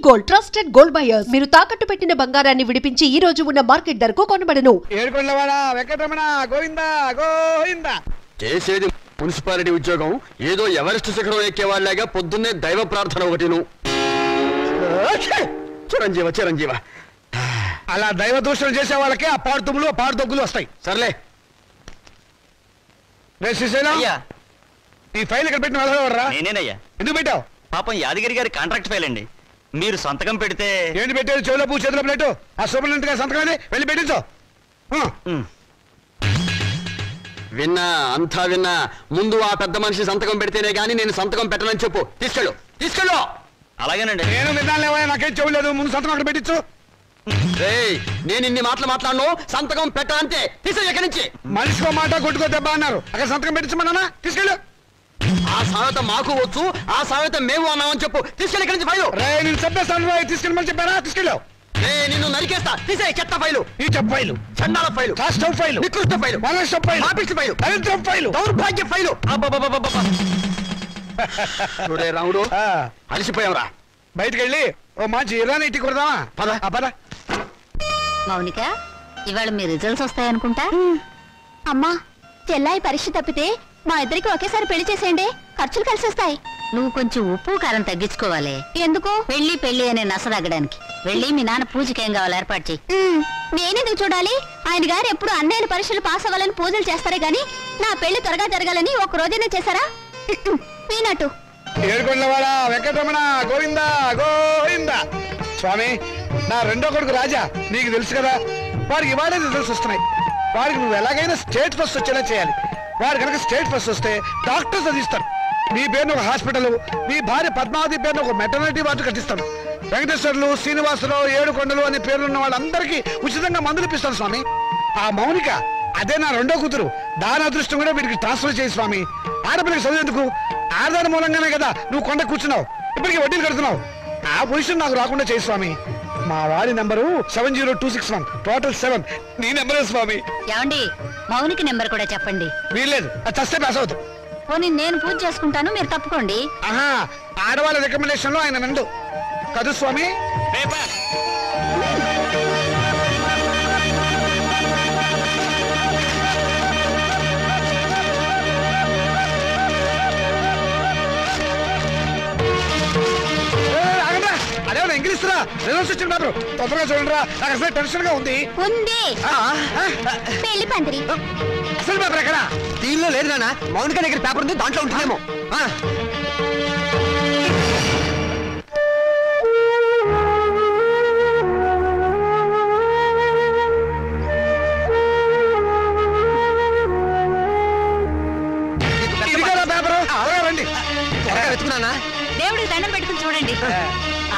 Gold trusted gold buyers మీరు తాకట్టు పెట్టిన బంగారాన్ని విడిపించి ఈ రోజు ఉన్న మార్కెట్ ధరకు కొనబడను. ఏడుకొండలవాడ వెంకటరమణ గోవిందా గోవిందా. చేసేది మున్సిపాలిటీ ఉద్యోగం, ఏదో ఎవరెస్ట్ శిఖరం ఎక్కేవాళ్ళగా పొద్దున్నే దైవ ప్రార్థన ఒకటిను. చిరంజీవ చిరంజీవ అలా దైవ దూషణ చేసే వాళ్ళకి ఆ పాడుతుములు పాడుదొగ్గులు వస్తాయి. సర్లే ఈ ఫైల్ ఇక్కడ పెట్టిన వెళ్ళరా? నేనేనయ్యా. ఎందుకు పెట్టావు? పాపం యాదగిరి గారి కాంట్రాక్ట్ ఫైల్ అండి. మీరు సంతకం పెడితే. ఏంటి పెట్టేది? చెవులో పూ చేతిలో ప్లేటు. ఆ సూపరింటెండెంట్ గారి సంతకం అది వెళ్ళి పెట్టించు. విన్నా అంతా విన్నా. ముందు ఆ పెద్ద మనిషి సంతకం పెడితేనే గానీ నేను సంతకం పెట్టనని చెప్పు. తీసుకెళ్ళు. అలాగేనండి. నేను విన్నాలేవా, నాకేం చెవులేదు. ముందు సంతకం అక్కడ పెట్టించు. నేను ఇన్ని మాటలు మాట్లాడను. సంతకం పెట్టాలంటే తీసుకెళ్ళి ఎక్కడి నుంచి. మనిషికో మాట కొట్టుకో దెబ్బ అన్నారు. అక్కడ సంతకం పెట్టించమన్నా తీసుకెళ్ళు. ఆ సామెత మాకు వచ్చు, ఆ సామెత మేము అన్నామని చెప్పు. తీసుకెళ్ళి ఎక్కడి నుంచి ఫైలు. నేను చెప్పేస్తాను, తీసుకెళ్ళమని చెప్పారా? తీసుకెళ్ళావు. నిన్ను నరికేస్తా. తీసే చెత్త ఫైలు, ఈ చెప్ ఫైలు, చండాల ఫైలు, కాస్టవ్ ఫైలు, నికృష్ట ఫైలు, మనస్సు ఫైలు, పాపిష్టి ఫైలు, దరిద్రం ఫైలు, దౌర్భాగ్య ఫైలు. రాముడు అలసిపోయావురా. బయటికి వెళ్ళి ఓ మంచి ఇరానీ ఇట్టి కొడదామా? పద. మౌనిక, ఇవాళ మీ రిజల్ట్స్ వస్తాయనుకుంటా. అమ్మా, చెల్లాయి పరీక్ష తప్పితే మా ఇద్దరికి ఒకేసారి పెళ్లి చేసేయండి, ఖర్చులు కలిసి వస్తాయి. నువ్వు కొంచెం ఉప్పు కారం తగ్గించుకోవాలి. ఎందుకు? పెళ్లి అనే నసదగ్గడానికి. వెళ్ళి మీ నాన్న పూజకి ఏం కావాలి ఏర్పాటు చెయ్యి. నేనెందుకు చూడాలి? ఆయన గారు ఎప్పుడు అన్నయ్యల పరీక్షలు పాస్ అవ్వాలని పూజలు చేస్తారే గాని నా పెళ్లి త్వరగా జరగాలని ఒక రోజైనా చేశారా? పీనట్టు. ఏడుకొండలవాడ వెంకటరమణ గోవిందా గోవిందా. స్వామి, నా రెండో కొడుకు రాజా, నీకు తెలుసు కదా, వాడికి ఇవాళ రిజల్ట్స్ వస్తున్నాయి. వాడికి నువ్వు ఎలాగైనా స్టేట్ ఫస్ట్ వచ్చేలా చేయాలి. వాడు కనుక స్టేట్ ఫస్ట్ వస్తే డాక్టర్స్ చదివిస్తాను. నీ పేరును ఒక హాస్పిటల్, నీ భార్య పద్మావతి పేరును ఒక మెటర్నిటీ వార్డు కట్టిస్తాను. వెంకటేశ్వర్లు, శ్రీనివాసరావు, ఏడుకొండలు అనే పేర్లున్న వాళ్ళందరికీ ఉచితంగా మందులు ఇప్పిస్తాను స్వామి. ఆ మౌనిక, అదే నా రెండో కూతురు, దాని అదృష్టం కూడా వీటికి ట్రాన్స్ఫర్ చేయి స్వామి. ఆడపిల్లకి చదివేందుకు? ఆడదాని మూలంగానే కదా నువ్వు కొండ కూర్చున్నావు, ఇప్పటికీ వడ్డీలు కడుతున్నావు. ఆ పొజిషన్ నాకు రాకుండా చేయి స్వామి. మా వారి నెంబరు 70261, టోటల్ 7. నీ నెంబరే స్వామి. ఏమండి, మౌనికి నెంబర్ కూడా చెప్పండి. వీల్లేదు, అది చస్తే పాస్ అవుతావు. పోనీ నేను పూజ చేసుకుంటాను, మీరు తప్పుకోండి. ఆహా, ఆడవాళ్ళ రికమెండేషన్ లో ఆయన నందు కదు స్వామి. అదేమన్నా ఇంగ్లీష్ రా, రిజల్ట్స్ వచ్చిన తొందరగా చూడండి రా, నాకు అసలు టెన్షన్ గా ఉంది. పెళ్లి పందిరి అసలు పేపర్ ఎక్కడ? దీనిలో లేదు నాన్న, మౌనిక దగ్గర పేపర్ ఉంది, దాంట్లో ఉంటుందేమో. రండి, వెతుకున్నానా? దేవుడికి దండం పెట్టుకుని చూడండి.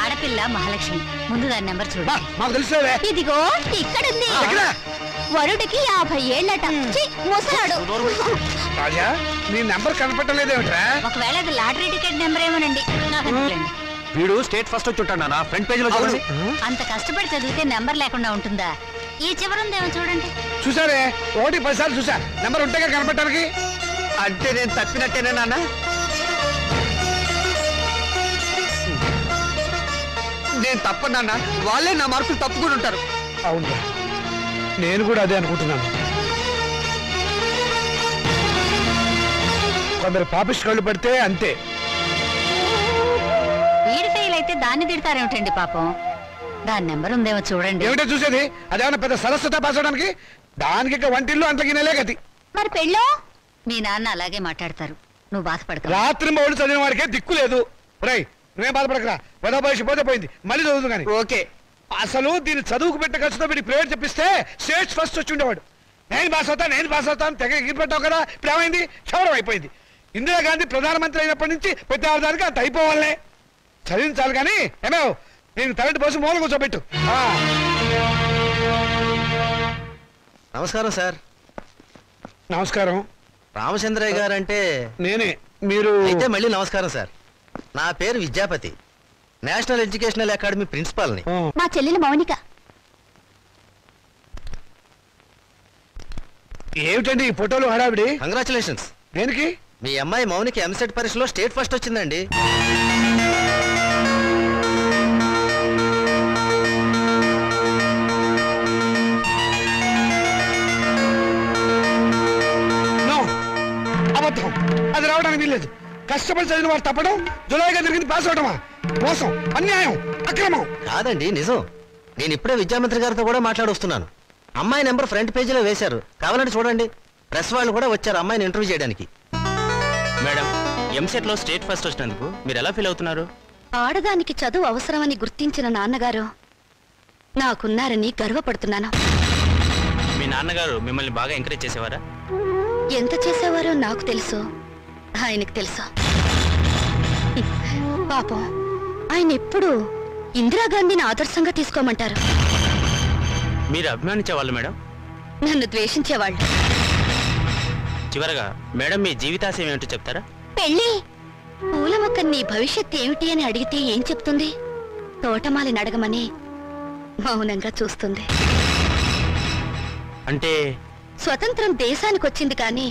ఆడపిల్ల మహాలక్ష్మి, ముందు దాని నెంబర్ చూడండి. మాకు తెలుసులే. ఇదిగో ఇక్కడుంది. వరుడికి 50 ఏళ్ళట. ముసలాడు. రాజా, నీ నెంబర్ కనపట్టలేదేమిట్రా? ఒకవేళ అది లాటరీ టికెట్ నెంబర్ ఏమోనండి. వీడు స్టేట్ ఫస్ట్ వచ్చి ఉంటాడు నాన్న, ఫ్రంట్ పేజ్ లో చూడండి. అంత కష్టపడి చదివితే నెంబర్ లేకుండా ఉంటుందా? ఈ చివరుందేమో చూడండి. చూసారే, 1 10 సార్లు చూసా. నెంబర్ ఉంటేగా కనపడటానికి. అంటే నేను తప్పినట్టేనా నాన్న? నేను తప్పనన్నా, వాళ్ళే నా మార్కులు తప్పుకుని ఉంటారు. అవును, నేను కూడా అదే అనుకుంటున్నాను. కొందరు పాపిస్ట్ కళ్ళు పడితే అంతే. వీడి ఫెయిల్ అయితే దాన్ని తిడతారేమిటండి పాపం. దాని నెంబర్ ఉందేమో చూడండి. ఏమిటో చూసేది? అదేమన్నా పెద్ద సరస్వత పాస్ అవడానికి? దానికి ఇక వంటిల్లు అంత గిన్నెలే గతి. మరి పెళ్ళో? మీ నాన్న అలాగే మాట్లాడతారు, నువ్వు బాధపడక. రాత్రి మౌళ్ళు చదివిన వాడికే దిక్కు లేదు. రై, నువ్వేం బాధపడకరా, పెద్ద భవిష్య పోతే పోయింది, మళ్ళీ చదువుతుంది కానీ. ఓకే, అసలు దీన్ని చదువుకు పెట్టే ఖర్చుతో వీడికి ప్రైవేట్ చెప్పిస్తే స్టేట్ ఫస్ట్ వచ్చి ఉండేవాడు. నేను పాస్ అవుతాను తెగ ఎగిరిపెట్టావు కదా, ఇప్పుడు ఏమైంది? క్షౌరం అయిపోయింది. ఇందిరాగాంధీ ప్రధానమంత్రి అయినప్పటి నుంచి ప్రతి ఆదానికి అంత అయిపోవాలే. చదివించాలి కానీ ఏమేవ్, నేను తలటి పోసి మూల కూర్చోబెట్టు. నమస్కారం సార్. నమస్కారం. రామచంద్రయ్య గారు అంటే నేనే. మీరు అయితే మళ్ళీ నమస్కారం సార్. నా పేరు విద్యాపతి, నేషనల్ ఎడ్యుకేషనల్ అకాడమీ ప్రిన్సిపాల్ని. మా చెల్లెలు మౌనిక. ఏమిటండి ఈ ఫోటోలు హడావిడి? కంగ్రాచులేషన్స్. దేనికి? మీ అమ్మాయి మౌనికి ఎంసెట్ పరీక్షలో స్టేట్ ఫస్ట్ వచ్చిందండి. కష్టపడి చదివిన వాడు తప్పడం, జులైగా జరిగింది పాస్ అవడమా? మోసం, అన్యాయం, అక్రమం. కాదండి, నిజం. నేను ఇప్పుడే విద్యామంత్రి గారితో కూడా మాట్లాడొస్తున్నాను. అమ్మాయి నెంబర్ ఫ్రంట్ పేజీలో వేశారు, కావాలంటే చూడండి. ప్రెస్ వాళ్ళు కూడా వచ్చారు అమ్మాయిని ఇంటర్వ్యూ చేయడానికి. మేడం, ఎంసెట్ లో స్టేట్ ఫస్ట్ వచ్చినందుకు మీరు ఎలా ఫీల్ అవుతున్నారు? ఆడదానికి చదువు అవసరమని గుర్తించిన నాన్నగారు నాకున్నారని గర్వపడుతున్నాను. మీ నాన్నగారు మిమ్మల్ని బాగా ఎంకరేజ్ చేసేవారా? ఎంత చేసేవారో నాకు తెలుసు, ఆయనకు తెలుసు. పాపం ఆయన ఎప్పుడు ఇందిరాగాంధీని ఆదర్శంగా తీసుకోమంటారు. మీరు అభిమానించేవాళ్ళు మేడం? నన్ను ద్వేషించేవాళ్ళు. చివరగా మేడం మీ జీవితాశయం ఏమిటో చెప్తారా? పెళ్ళి. పూల మొక్క నీ భవిష్యత్ ఏమిటి అని అడిగితే ఏం చెప్తుంది? తోటమాలిని అడగమని మౌనంగా చూస్తుంది. అంటే స్వతంత్రం దేశానికి వచ్చింది కానీ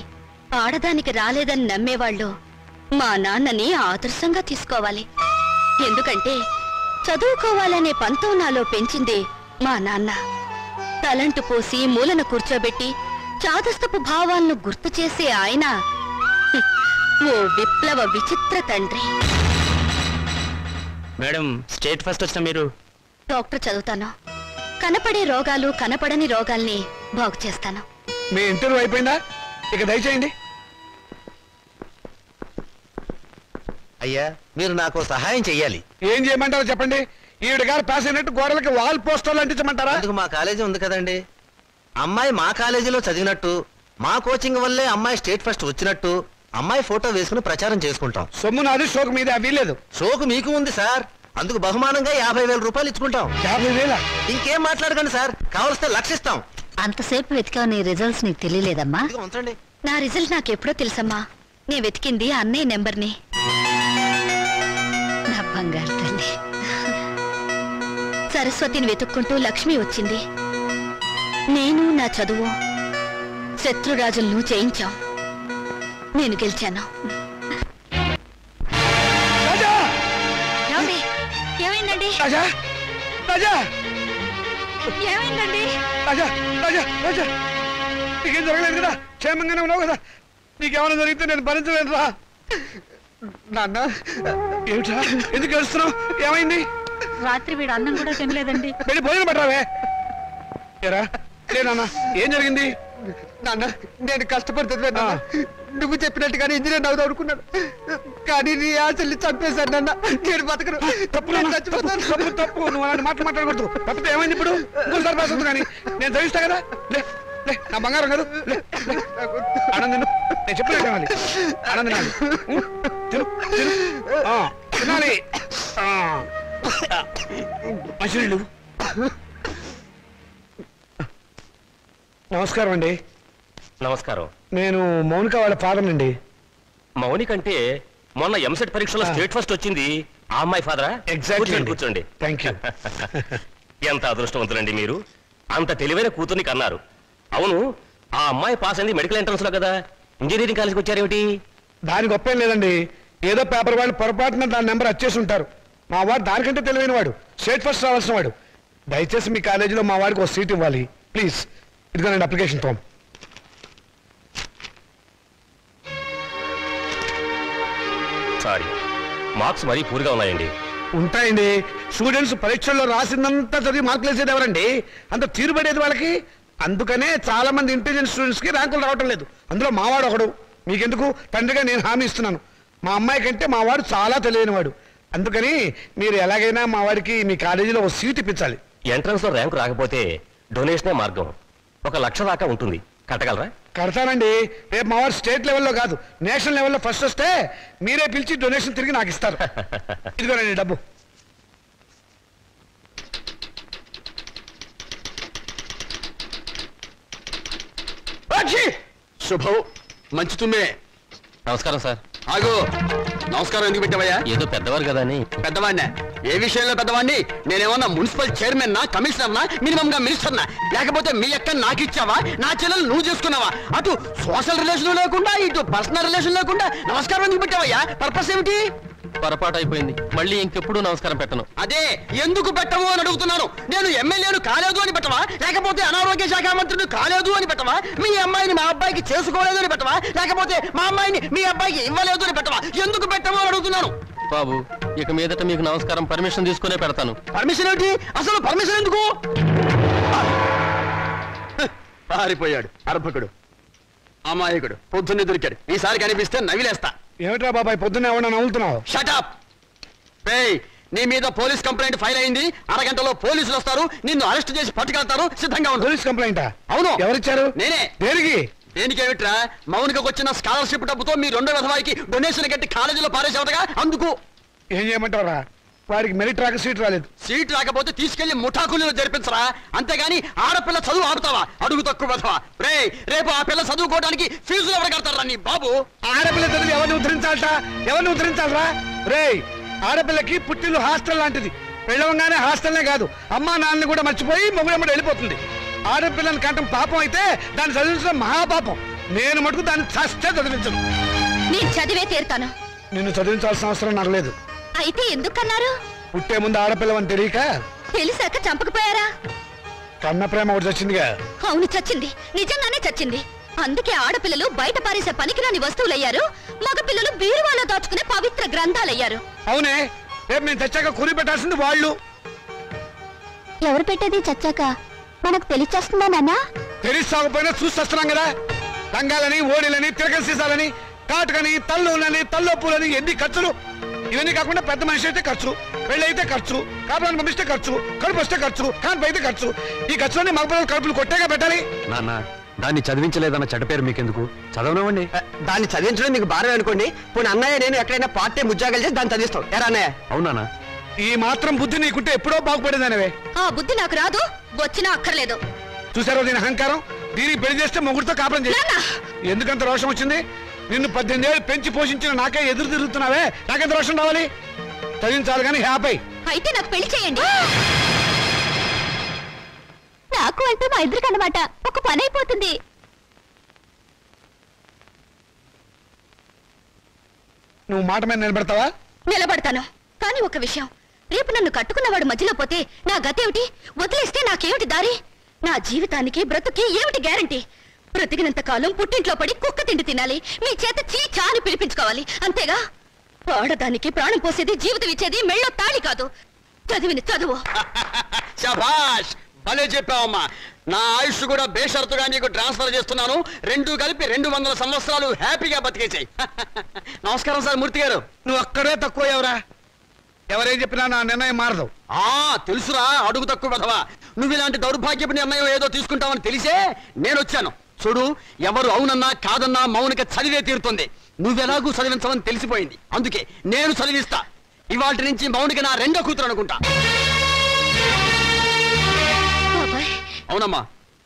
ఆడదానికి రాలేదని నమ్మేవాళ్ళు మా నాన్నని ఆదర్శంగా తీసుకోవాలి. ఎందుకంటే చదువుకోవాలనే పంతం నాలో పెంచింది మా నాన్న. తలంటు పోసి మూలన కూర్చోబెట్టి చాదస్తపు భావాలను గుర్తు చేసే ఆయన ఓ విప్లవ విచిత్ర తండ్రి. మేడం, స్టేట్ ఫస్ట్ వచ్చిన మీరు? డాక్టర్ చదువుతాను. కనపడే రోగాలు కనపడని రోగాల్ని బాగు చేస్తాను. మీ ఇంటర్వ్యూ అయిపోయిందా? ఇక దయచేయండి. అయ్యా, మీరు నాకు సహాయం చెయ్యాలి. ఏం చేయమంటారో చెప్పండి. ఈవిడ గారు పాస్ అయినట్టు గోడలకి వాల్ పోస్టర్లు అంటించమంటారా? అందుకు మా కాలేజీ ఉంది కదండి. అమ్మాయి మా కాలేజీలో చదివినట్టు, మా కోచింగ్ వల్లే అమ్మాయి స్టేట్ ఫస్ట్ వచ్చినట్టు అమ్మాయి ఫోటో వేసుకుని ప్రచారం చేసుకుంటాం. సొమ్ము నాది, షోకు మీద అవి లేదు. షోకు మీకు ఉంది సార్, అందుకు బహుమానంగా 50,000 రూపాయలు ఇచ్చుకుంటాం. 50,000? ఇంకేం మాట్లాడకండి సార్, కావలిస్తే లక్షిస్తాం. అంతసేపు వెతికావు, నీ రిజల్ట్స్ నీకు తెలియలేదమ్మా? ఇదిగో ఉంచండి. నా రిజల్ట్ నాకెప్పుడో తెలుసమ్మా. నే వెతికింది అన్నయ్య నెంబర్ని. నా బంగారు తల్లి. సరస్వతిని వెతుక్కుంటూ లక్ష్మి వచ్చింది. నేను నా చదువు శత్రురాజులను జయించాం. నేను గెలిచాను. రాజా! ఏమండి? ఏమైందండి? రాజా! రాజా! ఏమైందండి? రాజా! రాజా! రాజా! నీకేం జరగలేదు కదా? క్షేమంగానే ఉన్నావు కదా? నీకేమైనా జరిగితే నేను భరించలేను రా. నాన్న, ఏమిటా? ఎందుకు ఏడుస్తున్నావు? ఏమైంది? రాత్రి వీడు అన్నం కూడా తినలేదండి. వెళ్ళి భోజనం పెట్టరావే. ఏరా, నాన్న, ఏం జరిగింది? నాన్న, నేను కష్టపడి చదివాను. నువ్వు చెప్పినట్టుగానే ఇంజనీర్ అవుదాం అనుకున్నాను, కానీ నీ ఆశల్ని చంపేశాను నాన్న. నేను బతకను. తప్పు తప్పు. నువ్వు అలాంటి మాటలు మాట్లాడకూడదు. తప్పితే ఏమైంది ఇప్పుడు? ఇంకోసారి పాస్ అవుతుంది కానీ నేను చదివిస్తా కదా. లే లే, నా బంగారం కాదు. లే లే. ఆనందను నేను చెప్పినట్టు తినాలి. ఆనంద తినాలి. తిను తిను. తినాలి. మంచినీళ్ళు. నమస్కారం అండి. నమస్కారం. నేను మౌనిక వాళ్ళ ఫాదర్ అండి. మౌనిక అంటే మొన్న ఎంసెట్ పరీక్షలో స్టేట్ ఫస్ట్ వచ్చింది ఆ అమ్మాయి ఫాదరా? ఎగ్జాక్ట్లీ. కూర్చోండి. Thank you. ఎంత అదృష్టవంతులండి మీరు, అంత తెలివైన కూతుర్ని కన్నారు. అవును, ఆ అమ్మాయి పాస్ అయింది మెడికల్ ఎంట్రన్స్ లో కదా, ఇంజనీరింగ్ కాలేజ్కి వచ్చారేమిటి? దాని గొప్ప ఏం లేదండి. ఏదో పేపర్ వాళ్ళు పొరపాటున దాని నెంబర్ వచ్చేసి ఉంటారు. మా వాడు దానికంటే తెలివైన వాడు, స్టేట్ ఫస్ట్ రావాల్సిన వాడు. దయచేసి మీ కాలేజీలో మా వాడికి ఒక సీట్ ఇవ్వాలి ప్లీజ్. ఇదిగోనండి అప్లికేషన్ ఫామ్. సారీ, మార్క్స్ మరీ పూర్గా ఉన్నాయండి. ఉంటాయండి. స్టూడెంట్స్ పరీక్షల్లో రాసిందంతా చదివి మార్కులు వేసేది ఎవరండి? అంత తీరుబడేది వాళ్ళకి. అందుకనే చాలా మంది ఇంటెలిజెంట్ స్టూడెంట్స్ కి ర్యాంకులు రావటం లేదు. అందులో మావాడు ఒకడు. మీకెందుకు, తండ్రిగా నేను హామీ ఇస్తున్నాను. మా అమ్మాయి కంటే మా వాడు చాలా తెలియనివాడు. అందుకని మీరు ఎలాగైనా మా వాడికి మీ కాలేజీలో ఒక సీట్ ఇప్పించాలి. ఎంట్రన్స్ లో ర్యాంకు రాకపోతే డొనేషనే మార్గం. 1,00,000 దాకా ఉంటుంది, కట్టగలరా? కడతానండి. రేపు మా వాడు స్టేట్ లెవెల్లో కాదు, నేషనల్ లెవెల్లో ఫస్ట్ వస్తే మీరే పిలిచి డొనేషన్ తిరిగి నాకు ఇస్తారు. ఇదిగోనండి డబ్బు. శుభం. మంచి తుమ్మే. నమస్కారం సార్. ఆగు. నమస్కారం ఎందుకు పెట్టావయ్యా? ఏదో పెద్దవారు కదా అని. పెద్దవాడినా? ఏ విషయంలో పెద్దవాడిని? నేనేమన్నా మున్సిపల్ చైర్మన్ నా, కమిషనర్నా, మినిమం గా మినిస్టర్నా? లేకపోతే మీ అక్క నాకు ఇచ్చావా, నా చెల్లెలు నువ్వు చేసుకున్నావా? అటు సోషల్ రిలేషన్ లేకుండా, ఇటు పర్సనల్ రిలేషన్ లేకుండా నమస్కారం ఎందుకు పెట్టావయ్యా? పర్పస్ ఏమిటి? పొరపాటు అయిపోయింది. మళ్ళీ ఇంకెప్పుడు నమస్కారం పెట్టను. అదే ఎందుకు పెట్టము అని అడుగుతున్నాను. నేను ఎమ్మెల్యేను కాలేదు అని పెట్టవా, లేకపోతే అనారోగ్య శాఖ మంత్రిని కాలేదు అని పెట్టవా, మీ అమ్మాయిని మా అబ్బాయికి చేసుకోలేదు అని పెట్టవా, లేకపోతే మా అమ్మాయిని మీ అబ్బాయికి ఇవ్వలేదు అని పెట్టవా? ఎందుకు పెట్టము అని అడుగుతున్నాను. బాబు, ఇక మీదట మీకు నమస్కారం పర్మిషన్ తీసుకునే పెడతాను. పర్మిషన్ ఏంటి? అసలు పర్మిషన్ ఎందుకు? పారిపోయాడు అర్భకుడు, అమాయకుడు, పొద్దున్నే దొరికాడు. ఈసారి కనిపిస్తే నవిలేస్తా. ఏమిట్రా బాబాయ్ పొద్దున్నే ఏమన్నా నవ్వుతున్నావు? షటప్. నీ మీద పోలీస్ కంప్లైంట్ ఫైల్ అయింది. అరగంటలో పోలీసులు వస్తారు, నిన్ను అరెస్ట్ చేసి పట్టుకెళ్తారు. సిద్ధంగా ఉంది. పోలీస్ కంప్లైంటా? అవును. ఎవరిచ్చారు? నేనే. దేనికి? దేనికేమిట్రా, మౌనికకు వచ్చిన స్కాలర్షిప్ డబ్బుతో మీ రెండో విధవాయికి డొనేషన్ కట్టి కాలేజీలో పారేసేవటగా. అందుకు ఏం చేయమంటారా? వాడికి మెరిట్ రాక సీట్ రాలేదు. సీట్ రాకపోతే తీసుకెళ్లి ముఠాకుల్లో జరిపించరా, అంతేగాని ఆడపిల్ల చదువు ఆపుతావా? అడుగు తక్కువ విధవా. రేపు ఆ పిల్ల చదువుకోవడానికి ఫీజులు ఎవరు కడతారా నీ బాబు? ఆడపిల్ల చదువు ఎవరిని ఉద్ధరించాలట? ఎవరిని ఉద్ధరించాలరా? ఆడపిల్లకి పుట్టిల్లు హాస్టల్ లాంటిది. పెళ్ళవంగానే హాస్టల్నే కాదు, అమ్మా నాన్నని కూడా మర్చిపోయి మొగుడమ్మడు వెళ్ళిపోతుంది. ఆడపిల్లని కంటం పాపం అయితే దాన్ని చదివించడం మహాపాపం. నేను మటుకు దాన్ని చస్తే చదివించను. నేను చదివే తీరుతాను. నిన్ను చదివించాల్సిన అవసరం నాకు లేదు. అయితే ఎందుకన్నారు? పుట్టే ముందు ఆడపిల్లవని తెలియక తెలిసాక చంపకపోయారా? కన్న ప్రేమ ఒకటి చచ్చిందిగా. అవును, చచ్చింది. నిజంగానే చచ్చింది. అందుకే ఆడపిల్లలు బయట పారేసే పనికిరాని వస్తువులయ్యారు, మగపిల్లలు బీరువాలో దాచుకునే పవిత్ర గ్రంథాలయ్యారు. అవునే, రేపు నేను చచ్చాక కూలి పెట్టాల్సింది వాళ్ళు. ఎవరు పెట్టేది చచ్చాక మనకు తెలిచేస్తుందా నాన్న? తెలిసాకపోయినా చూస్తున్నాం కదా. రంగాలని, ఓడిలని, తిరగల సీసాలని, కాటుకని, తల్లులని, తల్లొప్పులని, ఎన్ని ఖర్చులు. ఇవన్నీ కాకుండా పెద్ద మనిషి అయితే ఖర్చు, పెళ్లి అయితే ఖర్చు, కాపురాన్ని పంపిస్తే ఖర్చు, కడుపు వస్తే ఖర్చు, కాన్పు అయితే ఖర్చు. ఈ ఖర్చులన్నీ మగపిల్లలు కడుపులు కొట్టేగా పెట్టాలి. నాన్న, దాన్ని చదివించలేదన్న చెడ్డ పేరు మీకెందుకు? చదవనివ్వండి. దాన్ని చదివించడం మీకు భారం అనుకోండి. పోనీ అన్నయ్య నేను ఎక్కడైనా పార్ట్ టైం ఉద్యోగాలు చేసి దాన్ని చదివిస్తాం. ఎరా అన్నయ్య? అవునా? ఈ మాత్రం బుద్ధి నీకుంటే ఎప్పుడో బాగుపడేదానివే. ఆ బుద్ధి నాకు రాదు, వచ్చినా అక్కర్లేదు. చూసారో దీని అహంకారం? దీనికి పెళ్లి చేస్తే మొగుడితో కాపురం చేసి ఎందుకంత రోషం వచ్చింది? నిన్ను 18 ఏళ్ళు పెంచి పోషించిన నాకే ఎదురు తిరుగుతున్నావే, నాకెంత రోషం రావాలి? చదివించాలి కానీ హ్యాపీ. అయితే నాకు పెళ్లి చేయండి. నాకు అంటే మా ఇద్దరికి అన్నమాట ఒక పని అయిపోతుంది. నువ్వు మాట మీద నిలబెడతావా? నిలబడతాను. కానీ ఒక విషయం, రేపు నన్ను కట్టుకున్నవాడు మధ్యలో పోతే నా గతేమిటి? వదిలేస్తే నాకేమిటి దారి? నా జీవితానికి బ్రతుకి ఏమిటి గ్యారంటీ? బ్రతికినంత కాలం పుట్టింట్లో పడి కుక్క తిండి తినాలి, మీ చేత చీచా అని పిలిపించుకోవాలి, అంతేగా? ఆడదానికి ప్రాణం పోసేది, జీవితం ఇచ్చేది మెళ్ళో తాళి కాదు, చదివిన చదువు. శభాష్, భలే చెప్పావమ్మా. నా ఆయుష్ కూడా బేషరతుగా నీకు ట్రాన్స్ఫర్ చేస్తున్నాను. రెండు కలిపి 200 సంవత్సరాలు హ్యాపీగా బతికేసాయి. నమస్కారం సార్ మూర్తి గారు. నువ్వు అక్కడే తక్కువ ఎవరా? ఎవరేం చెప్పినా నా నిర్ణయం మారదు. తెలుసురా, అడుగు తక్కువ కదవా. నువ్వు ఇలాంటి దౌర్భాగ్యపు నిర్ణయం ఏదో తీసుకుంటావని తెలిసే నేను వచ్చాను. చూడు, ఎవరు అవునన్నా కాదన్నా మౌనిక చదివే తీరుతుంది. నువ్వెలాగూ చదివించమని తెలిసిపోయింది, అందుకే నేను చదివిస్తా. ఇవాటి నుంచి మౌనిక నా రెండో కూతురు అనుకుంటా. అవునమ్మా.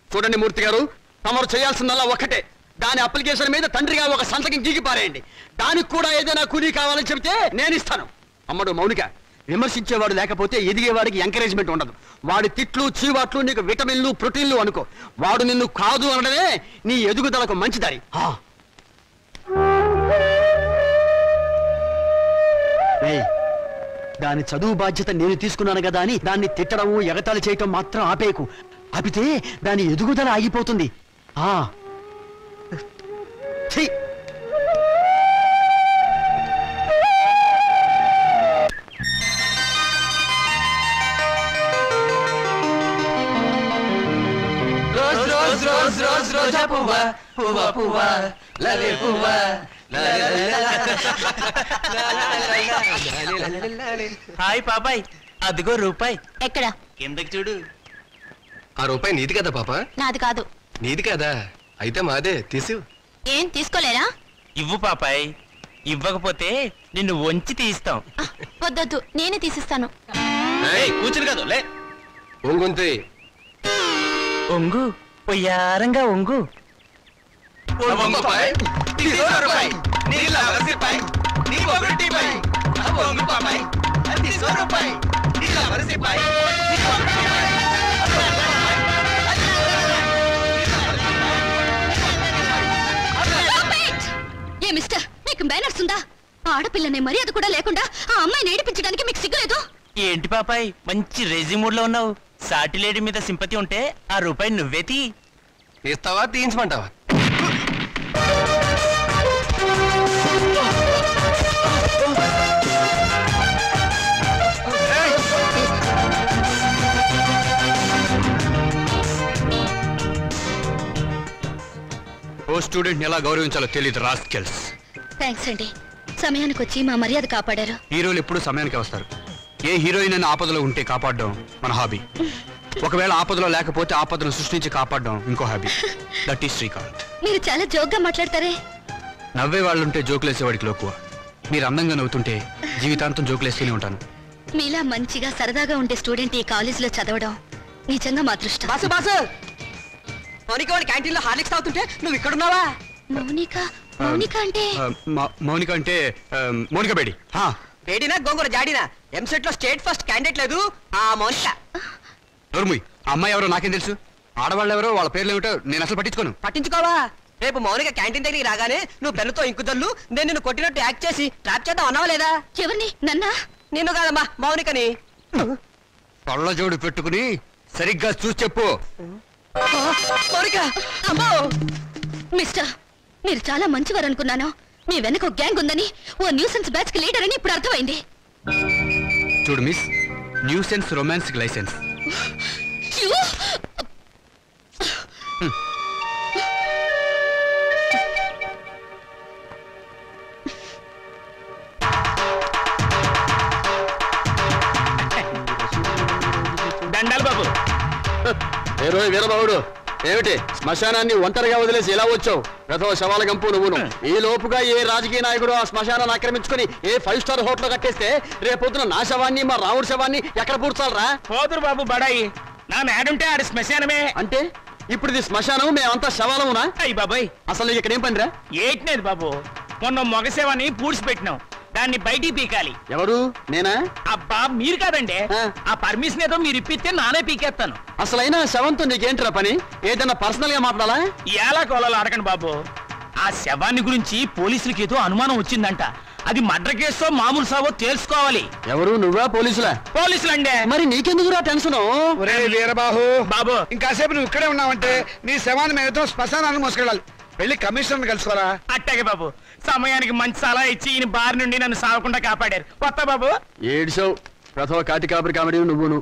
చూడండి మూర్తి గారు, తమరు చేయాల్సిందల్లా ఒక్కటే. దాని అప్లికేషన్ మీద తండ్రిగా ఒక సంతకం గీకి పారేయండి. దానికి కూడా ఏదైనా కూలీ కావాలని చెబితే నేను ఇస్తాను. అమ్మడు మౌనిక, విమర్శించేవాడు లేకపోతే ఎదిగేవాడికి ఎంకరేజ్మెంట్ ఉండదు. వాడి తిట్లు, చీవాట్లు నీకు విటమిన్లు, ప్రోటీన్లు అనుకో. వాడు నిన్ను కాదు అనడమే నీ ఎదుగుదలకు మంచి దారి. దాని చదువు బాధ్యత నేను తీసుకున్నాను కదా అని దాన్ని తిట్టడం, ఎగతాళి చేయటం మాత్రం ఆపేయకు. ఆపితే దాని ఎదుగుదల ఆగిపోతుంది. రోజా పువ్వా పువ్వా పువ్వా లలే పువ్వా. హాయ్ పాపాయ్, అదిగో రూపాయి. ఎక్కడ? కిందకి చూడు. ఆ రూపాయి నీది కదా పాప? నాది కాదు. నీది కదా? అయితే మాదే, తీసు. ఏం తీసుకోలేరా? ఇవ్వు పాపాయ్, ఇవ్వకపోతే నిన్ను వంచి తీస్తాం. వద్దొద్దు, నేనే తీసిస్తాను. కూర్చుని కాదు, లే. ఒంగుంతి ఒంగు, పొయ్యారంగా ఒంగు. ఏ మిస్టర్, నీకు మేనర్స్ ఉందా? ఆడపిల్లనే మర్యాద కూడా లేకుండా ఆ అమ్మాయిని ఏడిపించడానికి మీకు సిగ్గులేదు? ఏంటి పాపాయ్ మంచి రేజీ మూడ్ లో ఉన్నావు? సాటి లేడీ మీద సింపతి ఉంటే ఆ రూపాయి నువ్వే తీ. ఇస్తావా తీయించమంటావా? ఓ స్టూడెంట్ ఎలా గౌరవించాలో తెలియదు రాస్కెల్స్. థ్యాంక్స్ అండి, సమయానికి వచ్చి మా మర్యాద కాపాడారు. హీరోలు ఎప్పుడు సమయానికి వస్తారు. ఏ హీరోయిన్ అయినా ఆపదలో ఉంటే కాపాడడం మన హాబీ. ఒకవేళ ఆపదలో లేకపోతే ఆపదను సృష్టించి కాపాడడం ఇంకో హాబీ. That is Srikanth. మీరు చాలా జోక్గా మాట్లాడతారే. నవ్వే వాళ్ళుంటే జోకులేసేవాడికి లోకువ. మీరు అందంగా నవ్వుతుంటే జీవితాంతం జోకులేస్తూనే ఉంటాను. మీలా మంచిగా సరదాగా ఉండే స్టూడెంట్ ఈ కాలేజీలో చదవడం నిజంగా మా అదృష్టం. బాసు బాసు, మౌనిక వాడి క్యాంటీన్ లో హార్లిక్స్ తాగుతుంటే నువ్వు ఇక్కడున్నావా? మౌనిక? మౌనిక అంటే మౌనిక అంటే మౌనిక బేడి. వేడినా గోంగూర జాడినా ఎంసెట్ లో స్టేట్ ఫస్ట్ క్యాండిడేట్ లేదు ఆ మౌనిక. నోర్ముయ్, ఆ అమ్మాయి ఎవరో నాకేం తెలుసు? ఆడవాళ్ళు ఎవరో వాళ్ళ పేర్లు ఏమిటో నేను అసలు పట్టించుకోను. పట్టించుకోవా? రేపు మౌనిక క్యాంటీన్ దగ్గరికి రాగానే నువ్వు పెన్నుతో ఇంకుదల్లు నేను నిన్ను కొట్టినట్టు యాక్ట్ చేసి ట్రాప్ చేద్దాం అన్నావా లేదా? ఎవరిని? నన్నా? నిన్ను కాదమ్మా, మౌనికని. పళ్ళజోడు పెట్టుకుని సరిగ్గా చూసి చెప్పు. మౌనిక! అమ్మో! మిస్టర్, మీరు చాలా మంచివారు అనుకున్నాను. మీ వెనక ఒక గ్యాంగ్ ఉందని, ఓ న్యూసెన్స్ బ్యాచ్ కి లీడర్ అని ఇప్పుడు అర్థమైంది. చూడు మిస్, న్యూసెన్స్ రొమాన్స్ లైసెన్స్. దండాలు బాబు. వీరబాబుడు, ఏమిటి శ్మశానాన్ని ఒంటరిగా వదిలేసి ఎలా వచ్చావు? రథో శవాల గంపు నువ్వును. ఈ లోపుగా ఏ రాజకీయ నాయకుడు ఆ శ్మశానాన్ని ఆక్రమించుకుని ఏ 5 స్టార్ హోటల్ కట్టేస్తే రేపొద్దున నా శవాన్ని మా రావుడి శవాన్ని ఎక్కడ పూడ్చాలరా? పోదురు బాబు బడాయి. నా మేడుంటే ఆడి శ్మశానమే. అంటే ఇప్పుడు ఇది శ్మశానం, మేమంతా శవాలమునా? అయ్యి బాబాయ్, అసలు నీకు ఇక్కడ ఏం పనిరా? ఏట్లేదు బాబు, మొన్న మొగసేవని పూడ్చిపెట్టినాం, దాన్ని బయటికి పీకాలి. ఎవరు? నేనా? అబ్బా మీరు కాదండి, ఆ పర్మిషన్ ఏదో మీరు ఇప్పిస్తే నానే పీకేస్తాను. అసలైనా శవంతో నీకేంట్రా పని? ఏదన్నా పర్సనల్ గా మాట్లాడాలా? ఎలా కోలాలో అడగండి బాబు. ఆ శవాన్ని గురించి పోలీసులకి ఏదో అనుమానం వచ్చిందంట. అది మర్డర్ కేసో మామూలు సావో తెలుసుకోవాలి. ఎవరు? నువ్వా పోలీసులా? పోలీసులండి. మరి నీకెందుకురా టెన్షన్? వీరబాహు బాబు, ఇంకాసేపు నువ్వు ఇక్కడే ఉన్నావంటే నీ శవాన్ని మేమతో శ్మశానాన్ని మోసుకెళ్ళాలి. వెళ్ళి కమిషనర్ కలుసుకోరా. అట్టాగే బాబు, సమయానికి మంచి సలహా ఇచ్చి ఈయన బారి నుండి నన్ను సాగకుండా కాపాడారు. కొత్త బాబు. ఏడ్చావు ప్రథమ కాటి కాపరి కామెడీ నువ్వును.